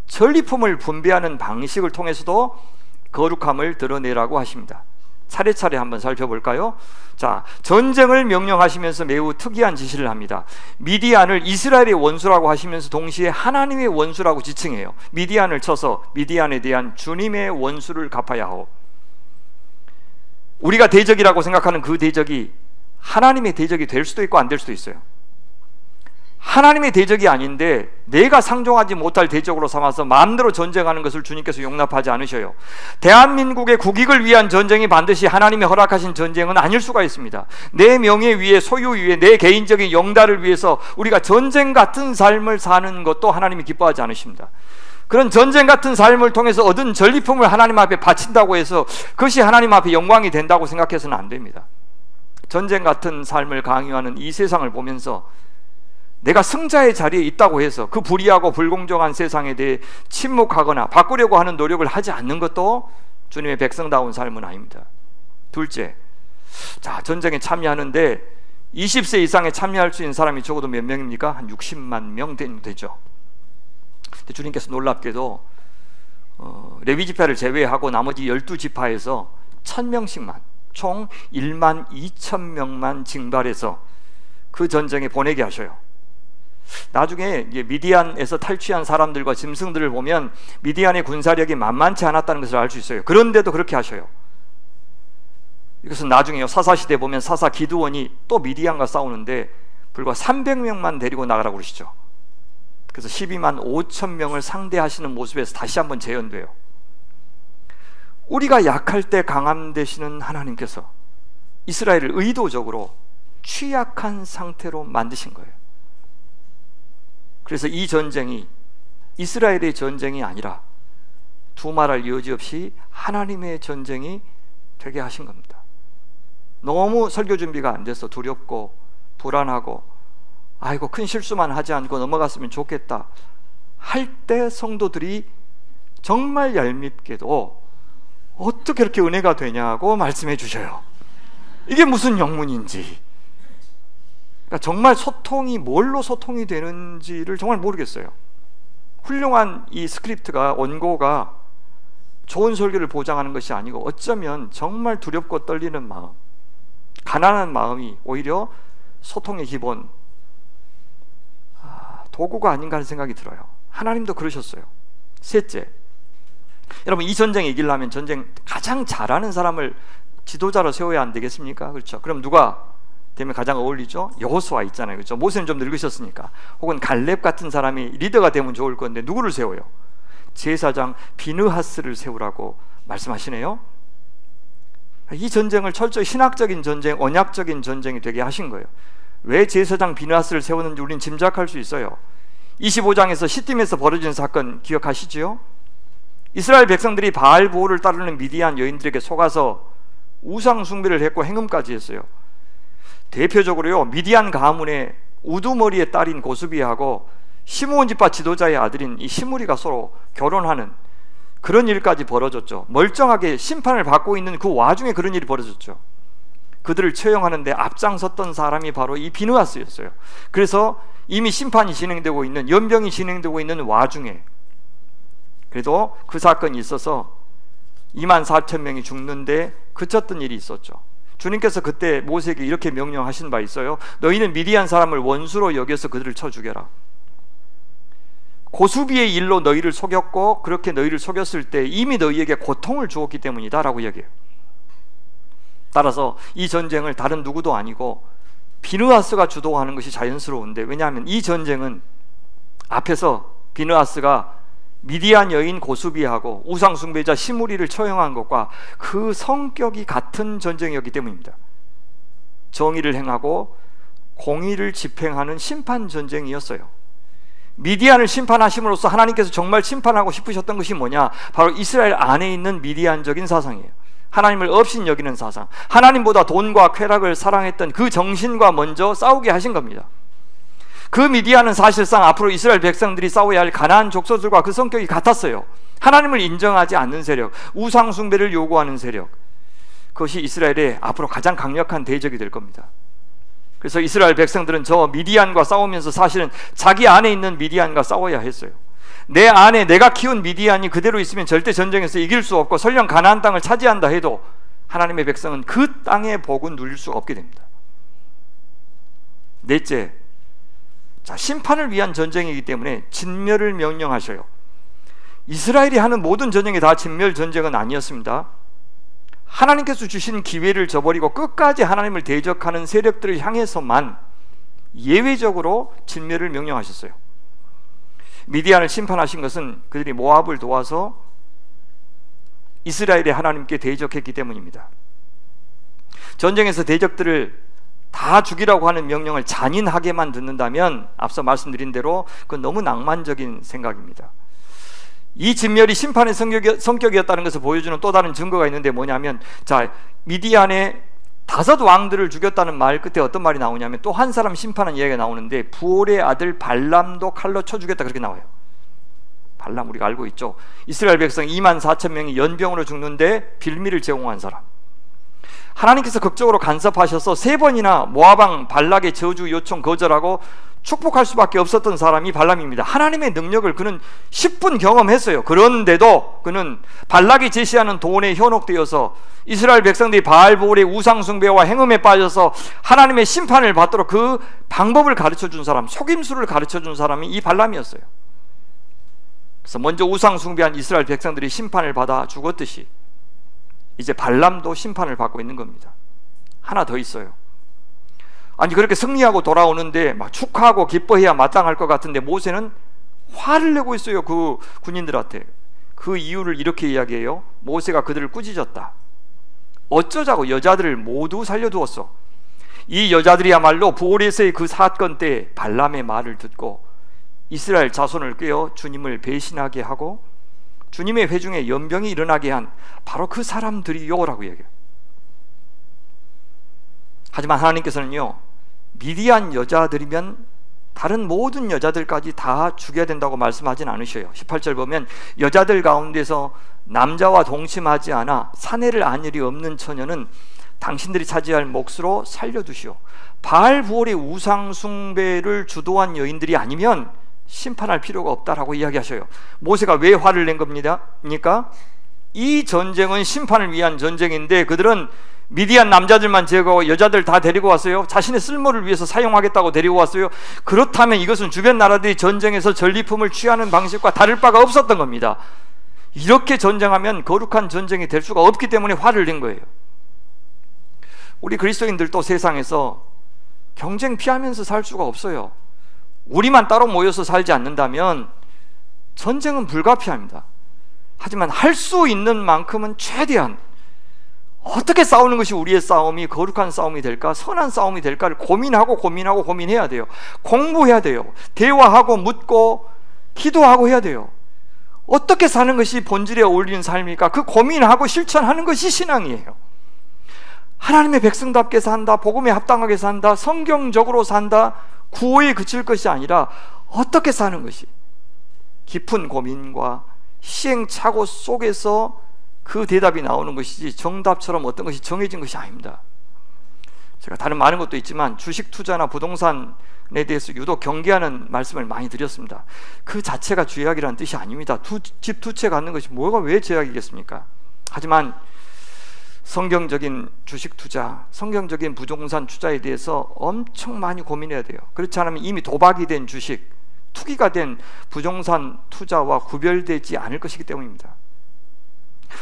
전리품을 분배하는 방식을 통해서도 거룩함을 드러내라고 하십니다. 차례차례 한번 살펴볼까요? 자, 전쟁을 명령하시면서 매우 특이한 지시를 합니다. 미디안을 이스라엘의 원수라고 하시면서 동시에 하나님의 원수라고 지칭해요. 미디안을 쳐서 미디안에 대한 주님의 원수를 갚아야 하고, 우리가 대적이라고 생각하는 그 대적이 하나님의 대적이 될 수도 있고 안 될 수도 있어요. 하나님의 대적이 아닌데 내가 상종하지 못할 대적으로 삼아서 마음대로 전쟁하는 것을 주님께서 용납하지 않으셔요. 대한민국의 국익을 위한 전쟁이 반드시 하나님이 허락하신 전쟁은 아닐 수가 있습니다. 내 명예 위에, 소유 위에, 내 개인적인 영달을 위해서 우리가 전쟁 같은 삶을 사는 것도 하나님이 기뻐하지 않으십니다. 그런 전쟁 같은 삶을 통해서 얻은 전리품을 하나님 앞에 바친다고 해서 그것이 하나님 앞에 영광이 된다고 생각해서는 안 됩니다. 전쟁 같은 삶을 강요하는 이 세상을 보면서 내가 승자의 자리에 있다고 해서 그 불의하고 불공정한 세상에 대해 침묵하거나 바꾸려고 하는 노력을 하지 않는 것도 주님의 백성다운 삶은 아닙니다. 둘째, 자, 전쟁에 참여하는데 20세 이상에 참여할 수 있는 사람이 적어도 몇 명입니까? 한 60만 명 되죠. 근데 주님께서 놀랍게도 레위 지파를 제외하고 나머지 12지파에서 1000명씩만, 총 1만 2천 명만 징발해서 그 전쟁에 보내게 하셔요. 나중에 미디안에서 탈취한 사람들과 짐승들을 보면 미디안의 군사력이 만만치 않았다는 것을 알 수 있어요. 그런데도 그렇게 하셔요. 이것은 나중에 사사시대 보면 사사 기드온이 또 미디안과 싸우는데 불과 300명만 데리고 나가라고 그러시죠. 그래서 12만 5천 명을 상대하시는 모습에서 다시 한번 재현돼요. 우리가 약할 때 강함 되시는 하나님께서 이스라엘을 의도적으로 취약한 상태로 만드신 거예요. 그래서 이 전쟁이 이스라엘의 전쟁이 아니라 두말할 여지 없이 하나님의 전쟁이 되게 하신 겁니다. 너무 설교 준비가 안 돼서 두렵고 불안하고 아이고 큰 실수만 하지 않고 넘어갔으면 좋겠다 할 때 성도들이 정말 얄밉게도 어떻게 이렇게 은혜가 되냐고 말씀해 주셔요. 이게 무슨 영문인지. 그러니까 정말 소통이 뭘로 소통이 되는지를 정말 모르겠어요. 훌륭한 이 스크립트가, 원고가 좋은 설교를 보장하는 것이 아니고 어쩌면 정말 두렵고 떨리는 마음, 가난한 마음이 오히려 소통의 기본 도구가 아닌가 하는 생각이 들어요. 하나님도 그러셨어요. 셋째, 여러분 이 전쟁 이기려면 전쟁 가장 잘하는 사람을 지도자로 세워야 안 되겠습니까? 그렇죠. 그럼 누가 되면 가장 어울리죠? 여호수아 있잖아요. 그렇죠. 모세는 좀 늙으셨으니까. 혹은 갈렙 같은 사람이 리더가 되면 좋을 건데 누구를 세워요? 제사장 비느하스를 세우라고 말씀하시네요. 이 전쟁을 철저히 신학적인 전쟁, 언약적인 전쟁이 되게 하신 거예요. 왜 제사장 비느하스를 세웠는지 우리는 짐작할 수 있어요. 25장에서 시딤에서 벌어진 사건 기억하시죠? 이스라엘 백성들이 바알 보호를 따르는 미디안 여인들에게 속아서 우상 숭배를 했고 행음까지 했어요. 대표적으로요, 미디안 가문의 우두머리의 딸인 고수비하고 시므온 집파 지도자의 아들인 이 시므리가 서로 결혼하는 그런 일까지 벌어졌죠. 멀쩡하게 심판을 받고 있는 그 와중에 그런 일이 벌어졌죠. 그들을 처형하는데 앞장섰던 사람이 바로 이 비느하스였어요. 그래서 이미 심판이 진행되고 있는, 연병이 진행되고 있는 와중에 그래도 그 사건이 있어서 24,000명이 죽는데 그쳤던 일이 있었죠. 주님께서 그때 모세에게 이렇게 명령하신 바 있어요. 너희는 미디안 사람을 원수로 여겨서 그들을 쳐 죽여라. 고수비의 일로 너희를 속였고 그렇게 너희를 속였을 때 이미 너희에게 고통을 주었기 때문이다 라고 이야기해요. 따라서 이 전쟁을 다른 누구도 아니고 비느하스가 주도하는 것이 자연스러운데, 왜냐하면 이 전쟁은 앞에서 비느하스가 미디안 여인 고수비하고 우상숭배자 시므리를 처형한 것과 그 성격이 같은 전쟁이었기 때문입니다. 정의를 행하고 공의를 집행하는 심판 전쟁이었어요. 미디안을 심판하심으로써 하나님께서 정말 심판하고 싶으셨던 것이 뭐냐? 바로 이스라엘 안에 있는 미디안적인 사상이에요. 하나님을 업신 여기는 사상, 하나님보다 돈과 쾌락을 사랑했던 그 정신과 먼저 싸우게 하신 겁니다. 그 미디안은 사실상 앞으로 이스라엘 백성들이 싸워야 할 가나안 족속들과 그 성격이 같았어요. 하나님을 인정하지 않는 세력, 우상 숭배를 요구하는 세력, 그것이 이스라엘의 앞으로 가장 강력한 대적이 될 겁니다. 그래서 이스라엘 백성들은 저 미디안과 싸우면서 사실은 자기 안에 있는 미디안과 싸워야 했어요. 내 안에 내가 키운 미디안이 그대로 있으면 절대 전쟁에서 이길 수 없고, 설령 가나안 땅을 차지한다 해도 하나님의 백성은 그 땅의 복은 누릴 수가 없게 됩니다. 넷째, 자, 심판을 위한 전쟁이기 때문에 진멸을 명령하셔요. 이스라엘이 하는 모든 전쟁이 다 진멸 전쟁은 아니었습니다. 하나님께서 주신 기회를 저버리고 끝까지 하나님을 대적하는 세력들을 향해서만 예외적으로 진멸을 명령하셨어요. 미디안을 심판하신 것은 그들이 모압을 도와서 이스라엘의 하나님께 대적했기 때문입니다. 전쟁에서 대적들을 다 죽이라고 하는 명령을 잔인하게만 듣는다면 앞서 말씀드린 대로 그건 너무 낭만적인 생각입니다. 이 진멸이 심판의 성격이었다는 것을 보여주는 또 다른 증거가 있는데 뭐냐면, 자, 미디안의 5 왕들을 죽였다는 말 끝에 어떤 말이 나오냐면, 또 한 사람 심판한 이야기가 나오는데 부올의 아들 발람도 칼로 쳐 죽였다 그렇게 나와요. 발람 우리가 알고 있죠. 이스라엘 백성 24,000명이 연병으로 죽는데 빌미를 제공한 사람. 하나님께서 극적으로 간섭하셔서 3번이나 모압왕 발락의 저주 요청 거절하고 축복할 수밖에 없었던 사람이 발람입니다. 하나님의 능력을 그는 10분 경험했어요. 그런데도 그는 발락이 제시하는 돈에 현혹되어서 이스라엘 백성들이 바알보올의 우상숭배와 행음에 빠져서 하나님의 심판을 받도록 그 방법을 가르쳐준 사람, 속임수를 가르쳐준 사람이 이 발람이었어요. 그래서 먼저 우상숭배한 이스라엘 백성들이 심판을 받아 죽었듯이 이제 발람도 심판을 받고 있는 겁니다. 하나 더 있어요. 아니, 그렇게 승리하고 돌아오는데 막 축하하고 기뻐해야 마땅할 것 같은데 모세는 화를 내고 있어요. 그 군인들한테. 그 이유를 이렇게 이야기해요. 모세가 그들을 꾸짖었다. 어쩌자고 여자들을 모두 살려두었어. 이 여자들이야말로 부올에서의 그 사건 때 발람의 말을 듣고 이스라엘 자손을 꿰어 주님을 배신하게 하고 주님의 회중에 연병이 일어나게 한 바로 그 사람들이요라고 얘기해요. 하지만 하나님께서는요, 미디안 여자들이면 다른 모든 여자들까지 다 죽여야 된다고 말씀하진 않으셔요. 18절 보면 여자들 가운데서 남자와 동침하지 않아 사내를 안 일이 없는 처녀는 당신들이 차지할 몫으로 살려두시오. 바알 부올의 우상 숭배를 주도한 여인들이 아니면 심판할 필요가 없다라고 이야기하셔요. 모세가 왜 화를 낸 겁니까? 이 전쟁은 심판을 위한 전쟁인데 그들은 미디안 남자들만 제거하고 여자들 다 데리고 왔어요. 자신의 쓸모를 위해서 사용하겠다고 데리고 왔어요. 그렇다면 이것은 주변 나라들이 전쟁에서 전리품을 취하는 방식과 다를 바가 없었던 겁니다. 이렇게 전쟁하면 거룩한 전쟁이 될 수가 없기 때문에 화를 낸 거예요. 우리 그리스도인들도 세상에서 경쟁 피하면서 살 수가 없어요. 우리만 따로 모여서 살지 않는다면 전쟁은 불가피합니다. 하지만 할 수 있는 만큼은 최대한 어떻게 싸우는 것이 우리의 싸움이 거룩한 싸움이 될까, 선한 싸움이 될까를 고민해야 돼요. 공부해야 돼요. 대화하고 묻고 기도하고 해야 돼요. 어떻게 사는 것이 본질에 어울리는 삶입니까? 그 고민하고 실천하는 것이 신앙이에요. 하나님의 백성답게 산다, 복음에 합당하게 산다, 성경적으로 산다, 구호에 그칠 것이 아니라 어떻게 사는 것이 깊은 고민과 시행착오 속에서 그 대답이 나오는 것이지 정답처럼 어떤 것이 정해진 것이 아닙니다. 제가 다른 많은 것도 있지만 주식 투자나 부동산에 대해서 유독 경계하는 말씀을 많이 드렸습니다. 그 자체가 죄악이라는 뜻이 아닙니다. 집 두 채 갖는 것이 뭐가 왜 죄악이겠습니까? 하지만 성경적인 주식 투자, 성경적인 부동산 투자에 대해서 엄청 많이 고민해야 돼요. 그렇지 않으면 이미 도박이 된 주식, 투기가 된 부동산 투자와 구별되지 않을 것이기 때문입니다.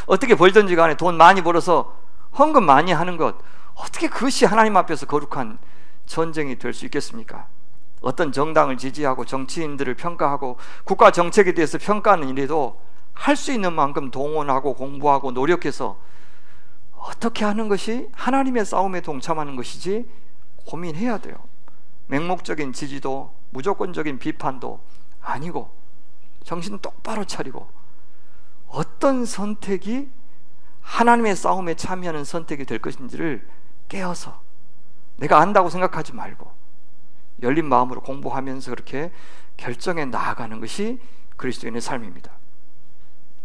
어떻게 벌든지 간에 돈 많이 벌어서 헌금 많이 하는 것, 어떻게 그것이 하나님 앞에서 거룩한 전쟁이 될 수 있겠습니까? 어떤 정당을 지지하고 정치인들을 평가하고 국가 정책에 대해서 평가하는 일에도 할 수 있는 만큼 동원하고 공부하고 노력해서 어떻게 하는 것이 하나님의 싸움에 동참하는 것이지 고민해야 돼요. 맹목적인 지지도 무조건적인 비판도 아니고 정신 똑바로 차리고 어떤 선택이 하나님의 싸움에 참여하는 선택이 될 것인지를 깨어서 내가 안다고 생각하지 말고 열린 마음으로 공부하면서 그렇게 결정해 나아가는 것이 그리스도인의 삶입니다.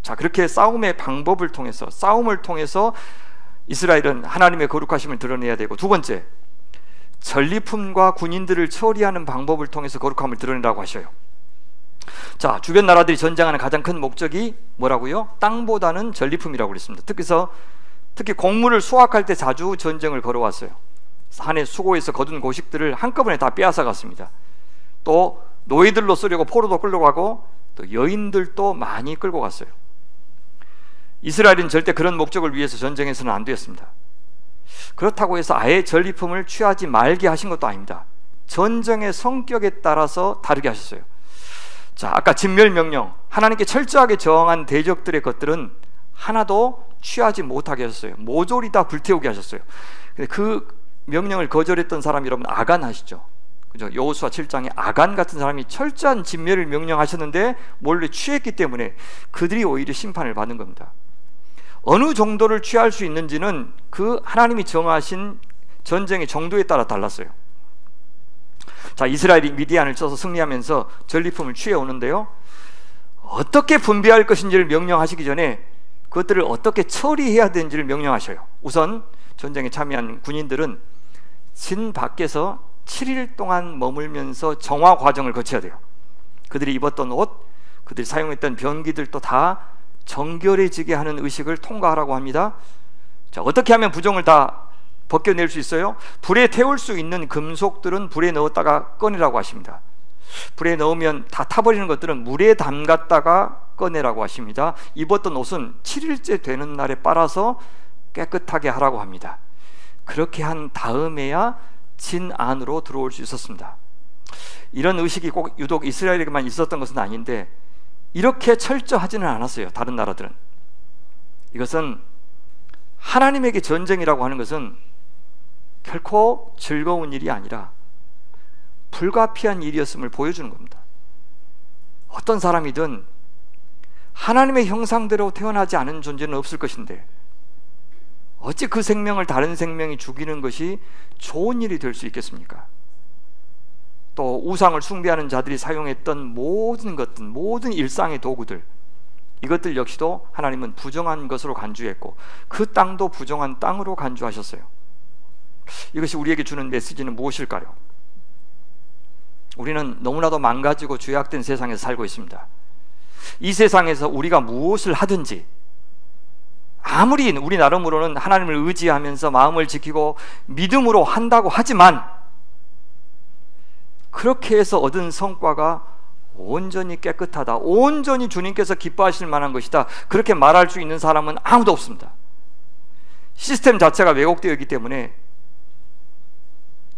자, 그렇게 싸움의 방법을 통해서, 싸움을 통해서 이스라엘은 하나님의 거룩하심을 드러내야 되고, 두 번째, 전리품과 군인들을 처리하는 방법을 통해서 거룩함을 드러내라고 하셔요. 자, 주변 나라들이 전쟁하는 가장 큰 목적이 뭐라고요? 땅보다는 전리품이라고 그랬습니다. 특히 곡물을 수확할 때 자주 전쟁을 걸어왔어요. 한해 수고해서 거둔 고식들을 한꺼번에 다 빼앗아 갔습니다. 또 노예들로 쓰려고 포로도 끌고 가고 또 여인들도 많이 끌고 갔어요. 이스라엘은 절대 그런 목적을 위해서 전쟁해서는 안 되었습니다. 그렇다고 해서 아예 전리품을 취하지 말게 하신 것도 아닙니다. 전쟁의 성격에 따라서 다르게 하셨어요. 자, 아까 진멸명령, 하나님께 철저하게 저항한 대적들의 것들은 하나도 취하지 못하게 하셨어요. 모조리 다 불태우게 하셨어요. 근데 그 명령을 거절했던 사람 여러분 아간 아시죠? 그죠? 여호수아 7장에 아간 같은 사람이 철저한 진멸을 명령하셨는데 몰래 취했기 때문에 그들이 오히려 심판을 받는 겁니다. 어느 정도를 취할 수 있는지는 그 하나님이 정하신 전쟁의 정도에 따라 달랐어요. 자, 이스라엘이 미디안을 쳐서 승리하면서 전리품을 취해 오는데요, 어떻게 분배할 것인지를 명령하시기 전에 그것들을 어떻게 처리해야 되는지를 명령하셔요. 우선 전쟁에 참여한 군인들은 진 밖에서 7일 동안 머물면서 정화 과정을 거쳐야 돼요. 그들이 입었던 옷, 그들이 사용했던 병기들도 다 정결해지게 하는 의식을 통과하라고 합니다. 자, 어떻게 하면 부정을 다 벗겨낼 수 있어요? 불에 태울 수 있는 금속들은 불에 넣었다가 꺼내라고 하십니다. 불에 넣으면 다 타버리는 것들은 물에 담갔다가 꺼내라고 하십니다. 입었던 옷은 7일째 되는 날에 빨아서 깨끗하게 하라고 합니다. 그렇게 한 다음에야 진 안으로 들어올 수 있었습니다. 이런 의식이 꼭 유독 이스라엘에게만 있었던 것은 아닌데 이렇게 철저하지는 않았어요. 다른 나라들은. 이것은 하나님에게 전쟁이라고 하는 것은 결코 즐거운 일이 아니라 불가피한 일이었음을 보여주는 겁니다. 어떤 사람이든 하나님의 형상대로 태어나지 않은 존재는 없을 것인데 어찌 그 생명을 다른 생명이 죽이는 것이 좋은 일이 될 수 있겠습니까? 또 우상을 숭배하는 자들이 사용했던 모든 것들, 모든 일상의 도구들, 이것들 역시도 하나님은 부정한 것으로 간주했고 그 땅도 부정한 땅으로 간주하셨어요. 이것이 우리에게 주는 메시지는 무엇일까요? 우리는 너무나도 망가지고 죄악된 세상에서 살고 있습니다. 이 세상에서 우리가 무엇을 하든지 아무리 우리 나름으로는 하나님을 의지하면서 마음을 지키고 믿음으로 한다고 하지만 그렇게 해서 얻은 성과가 온전히 깨끗하다, 온전히 주님께서 기뻐하실 만한 것이다, 그렇게 말할 수 있는 사람은 아무도 없습니다. 시스템 자체가 왜곡되어 있기 때문에,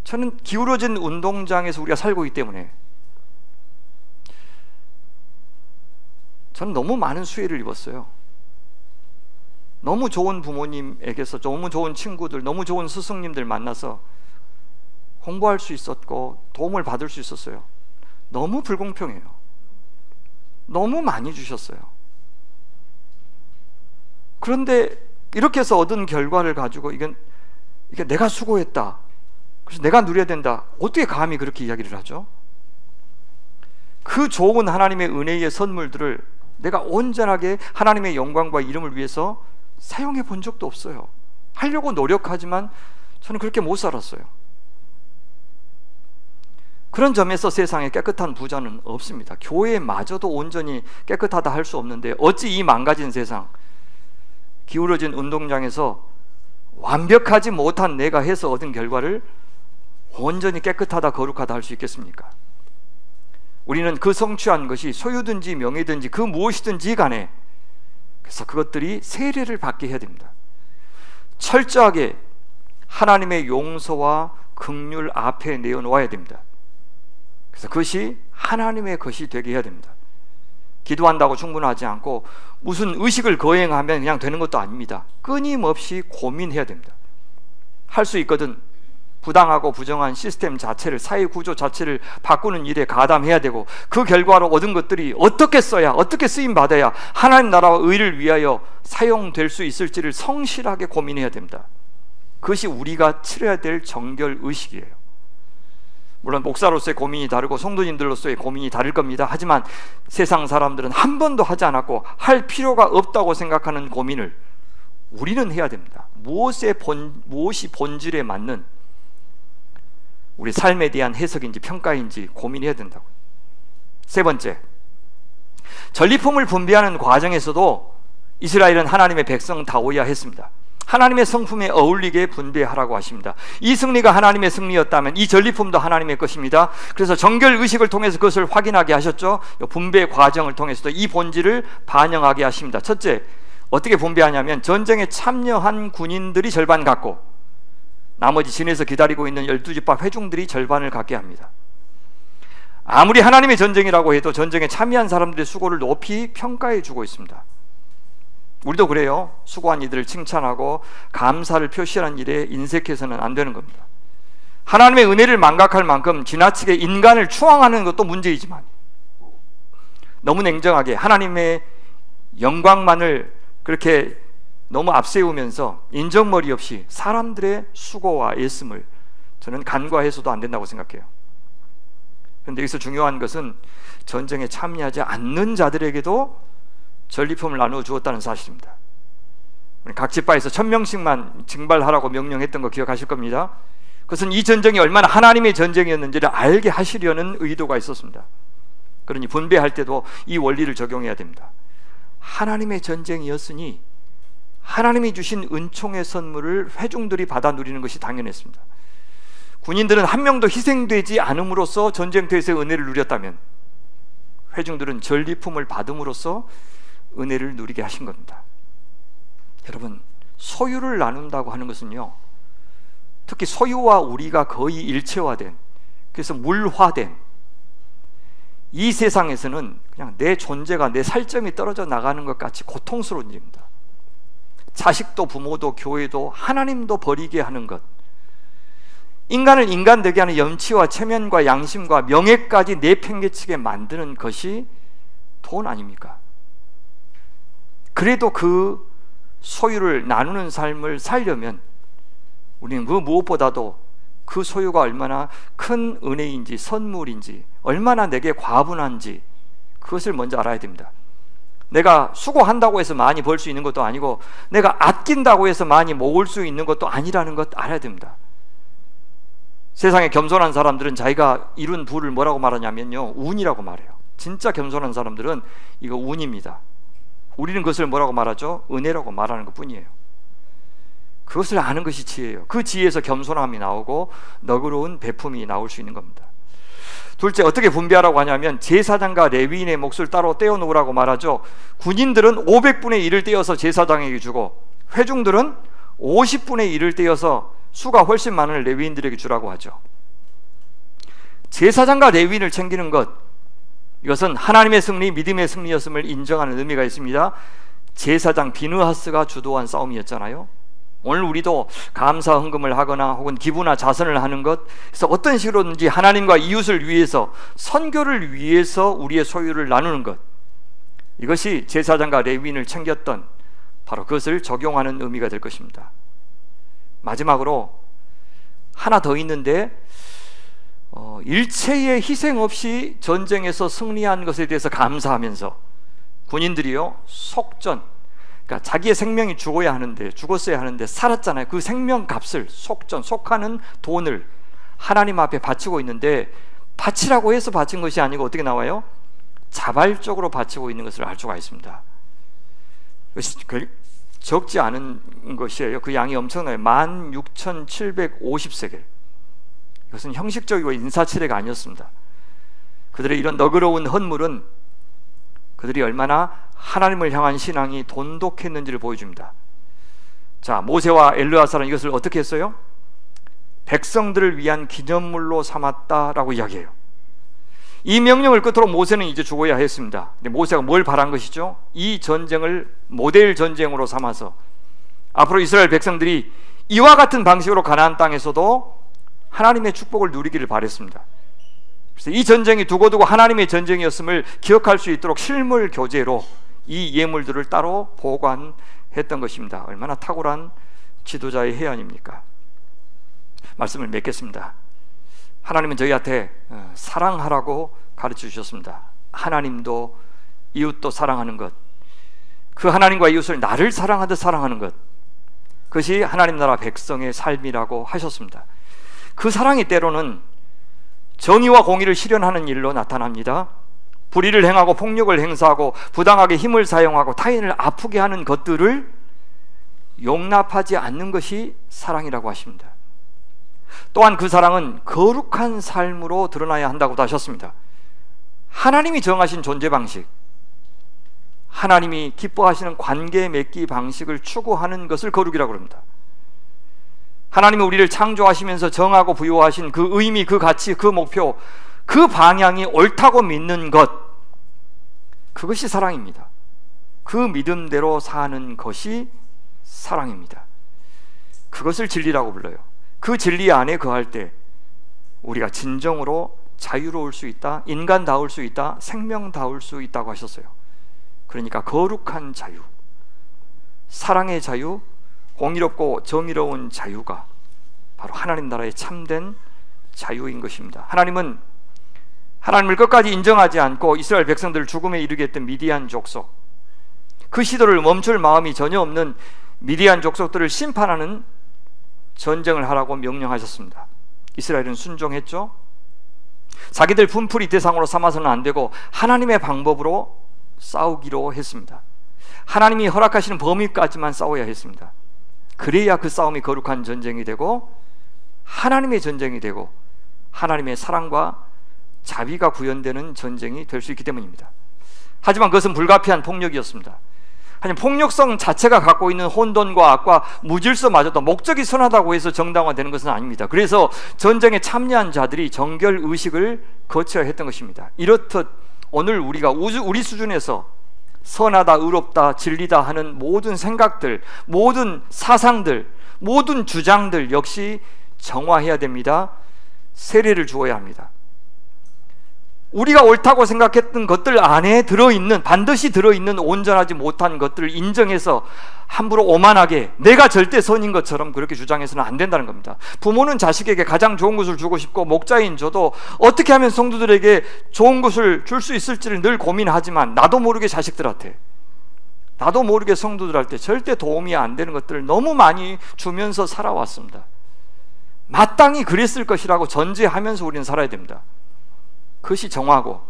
저는 기울어진 운동장에서 우리가 살고 있기 때문에 저는 너무 많은 수혜를 입었어요. 너무 좋은 부모님에게서, 너무 좋은 친구들, 너무 좋은 스승님들 만나서 공부할 수 있었고 도움을 받을 수 있었어요. 너무 불공평해요. 너무 많이 주셨어요. 그런데 이렇게 해서 얻은 결과를 가지고 이게 내가 수고했다, 그래서 내가 누려야 된다, 어떻게 감히 그렇게 이야기를 하죠? 그 좋은 하나님의 은혜의 선물들을 내가 온전하게 하나님의 영광과 이름을 위해서 사용해 본 적도 없어요. 하려고 노력하지만 저는 그렇게 못 살았어요. 그런 점에서 세상에 깨끗한 부자는 없습니다. 교회마저도 온전히 깨끗하다 할 수 없는데 어찌 이 망가진 세상, 기울어진 운동장에서 완벽하지 못한 내가 해서 얻은 결과를 온전히 깨끗하다, 거룩하다 할 수 있겠습니까? 우리는 그 성취한 것이 소유든지 명예든지 그 무엇이든지 간에, 그래서 그것들이 세례를 받게 해야 됩니다. 철저하게 하나님의 용서와 긍휼 앞에 내어놓아야 됩니다. 그래서 그것이 하나님의 것이 되게 해야 됩니다. 기도한다고 충분하지 않고 무슨 의식을 거행하면 그냥 되는 것도 아닙니다. 끊임없이 고민해야 됩니다. 할 수 있거든 부당하고 부정한 시스템 자체를, 사회 구조 자체를 바꾸는 일에 가담해야 되고, 그 결과로 얻은 것들이 어떻게 써야, 어떻게 쓰임 받아야 하나님 나라와 의를 위하여 사용될 수 있을지를 성실하게 고민해야 됩니다. 그것이 우리가 치러야 될 정결 의식이에요. 물론 목사로서의 고민이 다르고 성도님들로서의 고민이 다를 겁니다. 하지만 세상 사람들은 한 번도 하지 않았고 할 필요가 없다고 생각하는 고민을 우리는 해야 됩니다. 무엇이 본질에 맞는 우리 삶에 대한 해석인지 평가인지 고민해야 된다고요. 세 번째, 전리품을 분배하는 과정에서도 이스라엘은 하나님의 백성다워야 했습니다. 하나님의 성품에 어울리게 분배하라고 하십니다. 이 승리가 하나님의 승리였다면 이 전리품도 하나님의 것입니다. 그래서 정결 의식을 통해서 그것을 확인하게 하셨죠. 분배 과정을 통해서도 이 본질을 반영하게 하십니다. 첫째, 어떻게 분배하냐면 전쟁에 참여한 군인들이 절반 갖고 나머지 진에서 기다리고 있는 12지파 회중들이 절반을 갖게 합니다. 아무리 하나님의 전쟁이라고 해도 전쟁에 참여한 사람들의 수고를 높이 평가해 주고 있습니다. 우리도 그래요. 수고한 이들을 칭찬하고 감사를 표시하는 일에 인색해서는 안 되는 겁니다. 하나님의 은혜를 망각할 만큼 지나치게 인간을 추앙하는 것도 문제이지만 너무 냉정하게 하나님의 영광만을 그렇게 너무 앞세우면서 인정머리 없이 사람들의 수고와 애씀을 저는 간과해서도 안 된다고 생각해요. 그런데 여기서 중요한 것은 전쟁에 참여하지 않는 자들에게도 전리품을 나누어 주었다는 사실입니다. 각 지파에서 1000명씩만 징발하라고 명령했던 거 기억하실 겁니다. 그것은 이 전쟁이 얼마나 하나님의 전쟁이었는지를 알게 하시려는 의도가 있었습니다. 그러니 분배할 때도 이 원리를 적용해야 됩니다. 하나님의 전쟁이었으니 하나님이 주신 은총의 선물을 회중들이 받아 누리는 것이 당연했습니다. 군인들은 한 명도 희생되지 않음으로써 전쟁터에서의 은혜를 누렸다면 회중들은 전리품을 받음으로써 은혜를 누리게 하신 겁니다. 여러분, 소유를 나눈다고 하는 것은요, 특히 소유와 우리가 거의 일체화된, 그래서 물화된 이 세상에서는 그냥 내 존재가, 내 살점이 떨어져 나가는 것 같이 고통스러운 일입니다. 자식도 부모도 교회도 하나님도 버리게 하는 것, 인간을 인간 되게 하는 염치와 체면과 양심과 명예까지 내팽개치게 만드는 것이 돈 아닙니까? 그래도 그 소유를 나누는 삶을 살려면 우리는 그 무엇보다도 그 소유가 얼마나 큰 은혜인지 선물인지 얼마나 내게 과분한지 그것을 먼저 알아야 됩니다. 내가 수고한다고 해서 많이 벌 수 있는 것도 아니고 내가 아낀다고 해서 많이 모을 수 있는 것도 아니라는 것 알아야 됩니다. 세상에 겸손한 사람들은 자기가 이룬 부를 뭐라고 말하냐면요, 운이라고 말해요. 진짜 겸손한 사람들은 이거 운입니다. 우리는 그것을 뭐라고 말하죠? 은혜라고 말하는 것 뿐이에요. 그것을 아는 것이 지혜예요. 그 지혜에서 겸손함이 나오고 너그러운 베품이 나올 수 있는 겁니다. 둘째, 어떻게 분배하라고 하냐면 제사장과 레위인의 몫을 따로 떼어놓으라고 말하죠. 군인들은 500분의 1을 떼어서 제사장에게 주고 회중들은 50분의 1을 떼어서 수가 훨씬 많은 레위인들에게 주라고 하죠. 제사장과 레위인을 챙기는 것, 이것은 하나님의 승리, 믿음의 승리였음을 인정하는 의미가 있습니다. 제사장 비느하스가 주도한 싸움이었잖아요. 오늘 우리도 감사 헌금을 하거나 혹은 기부나 자선을 하는 것, 그래서 어떤 식으로든지 하나님과 이웃을 위해서, 선교를 위해서 우리의 소유를 나누는 것, 이것이 제사장과 레위인을 챙겼던 바로 그것을 적용하는 의미가 될 것입니다. 마지막으로 하나 더 있는데, 일체의 희생 없이 전쟁에서 승리한 것에 대해서 감사하면서 군인들이요, 속전, 그러니까 자기의 생명이 죽었어야 하는데 살았잖아요. 그 생명값을, 속하는 돈을 하나님 앞에 바치고 있는데, 바치라고 해서 바친 것이 아니고 어떻게 나와요? 자발적으로 바치고 있는 것을 알 수가 있습니다. 적지 않은 것이에요. 그 양이 엄청나요. 16,750세겔. 이것은 형식적이고 인사치레가 아니었습니다. 그들의 이런 너그러운 헌물은 그들이 얼마나 하나님을 향한 신앙이 돈독했는지를 보여줍니다. 자, 모세와 엘르아사는 이것을 어떻게 했어요? 백성들을 위한 기념물로 삼았다라고 이야기해요. 이 명령을 끝으로 모세는 이제 죽어야 했습니다. 근데 모세가 뭘 바란 것이죠? 이 전쟁을 모델 전쟁으로 삼아서 앞으로 이스라엘 백성들이 이와 같은 방식으로 가나안 땅에서도 하나님의 축복을 누리기를 바랬습니다. 그래서 이 전쟁이 두고두고 하나님의 전쟁이었음을 기억할 수 있도록 실물 교재로 이 예물들을 따로 보관했던 것입니다. 얼마나 탁월한 지도자의 해안입니까? 말씀을 맺겠습니다. 하나님은 저희한테 사랑하라고 가르쳐 주셨습니다. 하나님도 이웃도 사랑하는 것, 그 하나님과 이웃을 나를 사랑하듯 사랑하는 것, 그것이 하나님 나라 백성의 삶이라고 하셨습니다. 그 사랑이 때로는 정의와 공의를 실현하는 일로 나타납니다. 불의를 행하고 폭력을 행사하고 부당하게 힘을 사용하고 타인을 아프게 하는 것들을 용납하지 않는 것이 사랑이라고 하십니다. 또한 그 사랑은 거룩한 삶으로 드러나야 한다고도 하셨습니다. 하나님이 정하신 존재 방식, 하나님이 기뻐하시는 관계 맺기 방식을 추구하는 것을 거룩이라고 합니다. 하나님이 우리를 창조하시면서 정하고 부여하신 그 의미, 그 가치, 그 목표, 그 방향이 옳다고 믿는 것, 그것이 사랑입니다. 그 믿음대로 사는 것이 사랑입니다. 그것을 진리라고 불러요. 그 진리 안에 거할 때 우리가 진정으로 자유로울 수 있다, 인간다울 수 있다, 생명다울 수 있다고 하셨어요. 그러니까 거룩한 자유, 사랑의 자유, 공의롭고 정의로운 자유가 바로 하나님 나라의 참된 자유인 것입니다. 하나님은 하나님을 끝까지 인정하지 않고 이스라엘 백성들을 죽음에 이르게 했던 미디안 족속, 그 시도를 멈출 마음이 전혀 없는 미디안 족속들을 심판하는 전쟁을 하라고 명령하셨습니다. 이스라엘은 순종했죠. 자기들 분풀이 대상으로 삼아서는 안 되고 하나님의 방법으로 싸우기로 했습니다. 하나님이 허락하시는 범위까지만 싸워야 했습니다. 그래야 그 싸움이 거룩한 전쟁이 되고 하나님의 전쟁이 되고 하나님의 사랑과 자비가 구현되는 전쟁이 될 수 있기 때문입니다. 하지만 그것은 불가피한 폭력이었습니다. 하지만 폭력성 자체가 갖고 있는 혼돈과 악과 무질서마저도 목적이 선하다고 해서 정당화되는 것은 아닙니다. 그래서 전쟁에 참여한 자들이 정결의식을 거쳐야 했던 것입니다. 이렇듯 오늘 우리가 우리 수준에서 선하다, 의롭다, 진리다 하는 모든 생각들, 모든 사상들, 모든 주장들 역시 정화해야 됩니다. 세례를 주어야 합니다. 우리가 옳다고 생각했던 것들 안에 들어있는, 반드시 들어있는 온전하지 못한 것들을 인정해서 함부로 오만하게 내가 절대 선인 것처럼 그렇게 주장해서는 안 된다는 겁니다. 부모는 자식에게 가장 좋은 것을 주고 싶고, 목자인 저도 어떻게 하면 성도들에게 좋은 것을 줄 수 있을지를 늘 고민하지만, 나도 모르게 자식들한테, 나도 모르게 성도들한테 절대 도움이 안 되는 것들을 너무 많이 주면서 살아왔습니다. 마땅히 그랬을 것이라고 전제하면서 우리는 살아야 됩니다. 그것이 정화고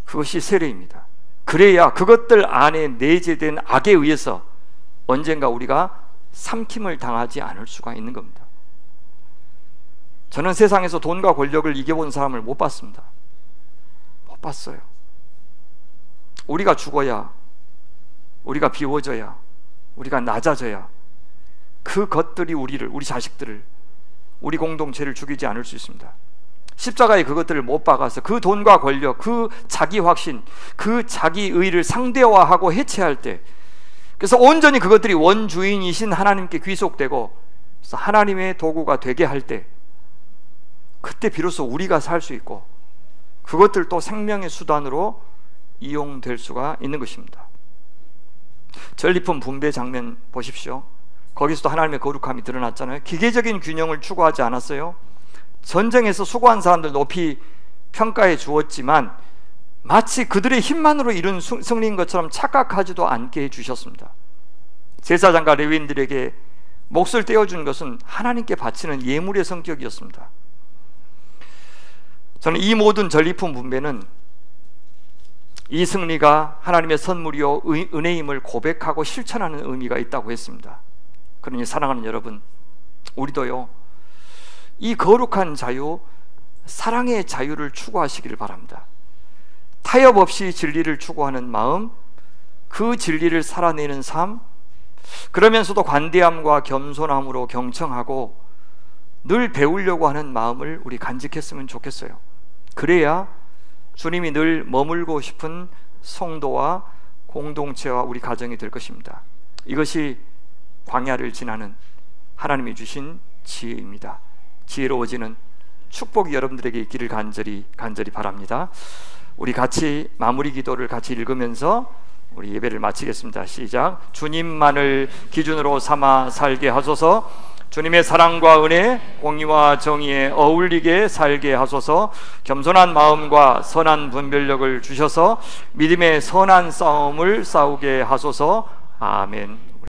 그것이 세례입니다. 그래야 그것들 안에 내재된 악에 의해서 언젠가 우리가 삼킴을 당하지 않을 수가 있는 겁니다. 저는 세상에서 돈과 권력을 이겨본 사람을 못 봤습니다. 못 봤어요. 우리가 죽어야, 우리가 비워져야, 우리가 낮아져야 그 것들이 우리를, 우리 자식들을, 우리 공동체를 죽이지 않을 수 있습니다. 십자가에 그것들을 못 박아서 그 돈과 권력, 그 자기 확신, 그 자기 의를 상대화하고 해체할 때, 그래서 온전히 그것들이 원주인이신 하나님께 귀속되고 그래서 하나님의 도구가 되게 할 때, 그때 비로소 우리가 살 수 있고 그것들도 생명의 수단으로 이용될 수가 있는 것입니다. 전리품 분배 장면 보십시오. 거기서도 하나님의 거룩함이 드러났잖아요. 기계적인 균형을 추구하지 않았어요. 전쟁에서 수고한 사람들 높이 평가해 주었지만 마치 그들의 힘만으로 이룬 승리인 것처럼 착각하지도 않게 해주셨습니다. 제사장과 레위인들에게 몫을 떼어준 것은 하나님께 바치는 예물의 성격이었습니다. 저는 이 모든 전리품 분배는 이 승리가 하나님의 선물이요 은혜임을 고백하고 실천하는 의미가 있다고 했습니다. 그러니 사랑하는 여러분, 우리도요 이 거룩한 자유, 사랑의 자유를 추구하시기를 바랍니다. 타협 없이 진리를 추구하는 마음, 그 진리를 살아내는 삶, 그러면서도 관대함과 겸손함으로 경청하고 늘 배우려고 하는 마음을 우리 간직했으면 좋겠어요. 그래야 주님이 늘 머물고 싶은 성도와 공동체와 우리 가정이 될 것입니다. 이것이 광야를 지나는 하나님이 주신 지혜입니다. 지혜로워지는 축복이 여러분들에게 있기를 간절히 바랍니다. 우리 같이 마무리 기도를 같이 읽으면서 우리 예배를 마치겠습니다. 시작. 주님만을 기준으로 삼아 살게 하소서. 주님의 사랑과 은혜, 공의와 정의에 어울리게 살게 하소서. 겸손한 마음과 선한 분별력을 주셔서 믿음의 선한 싸움을 싸우게 하소서. 아멘.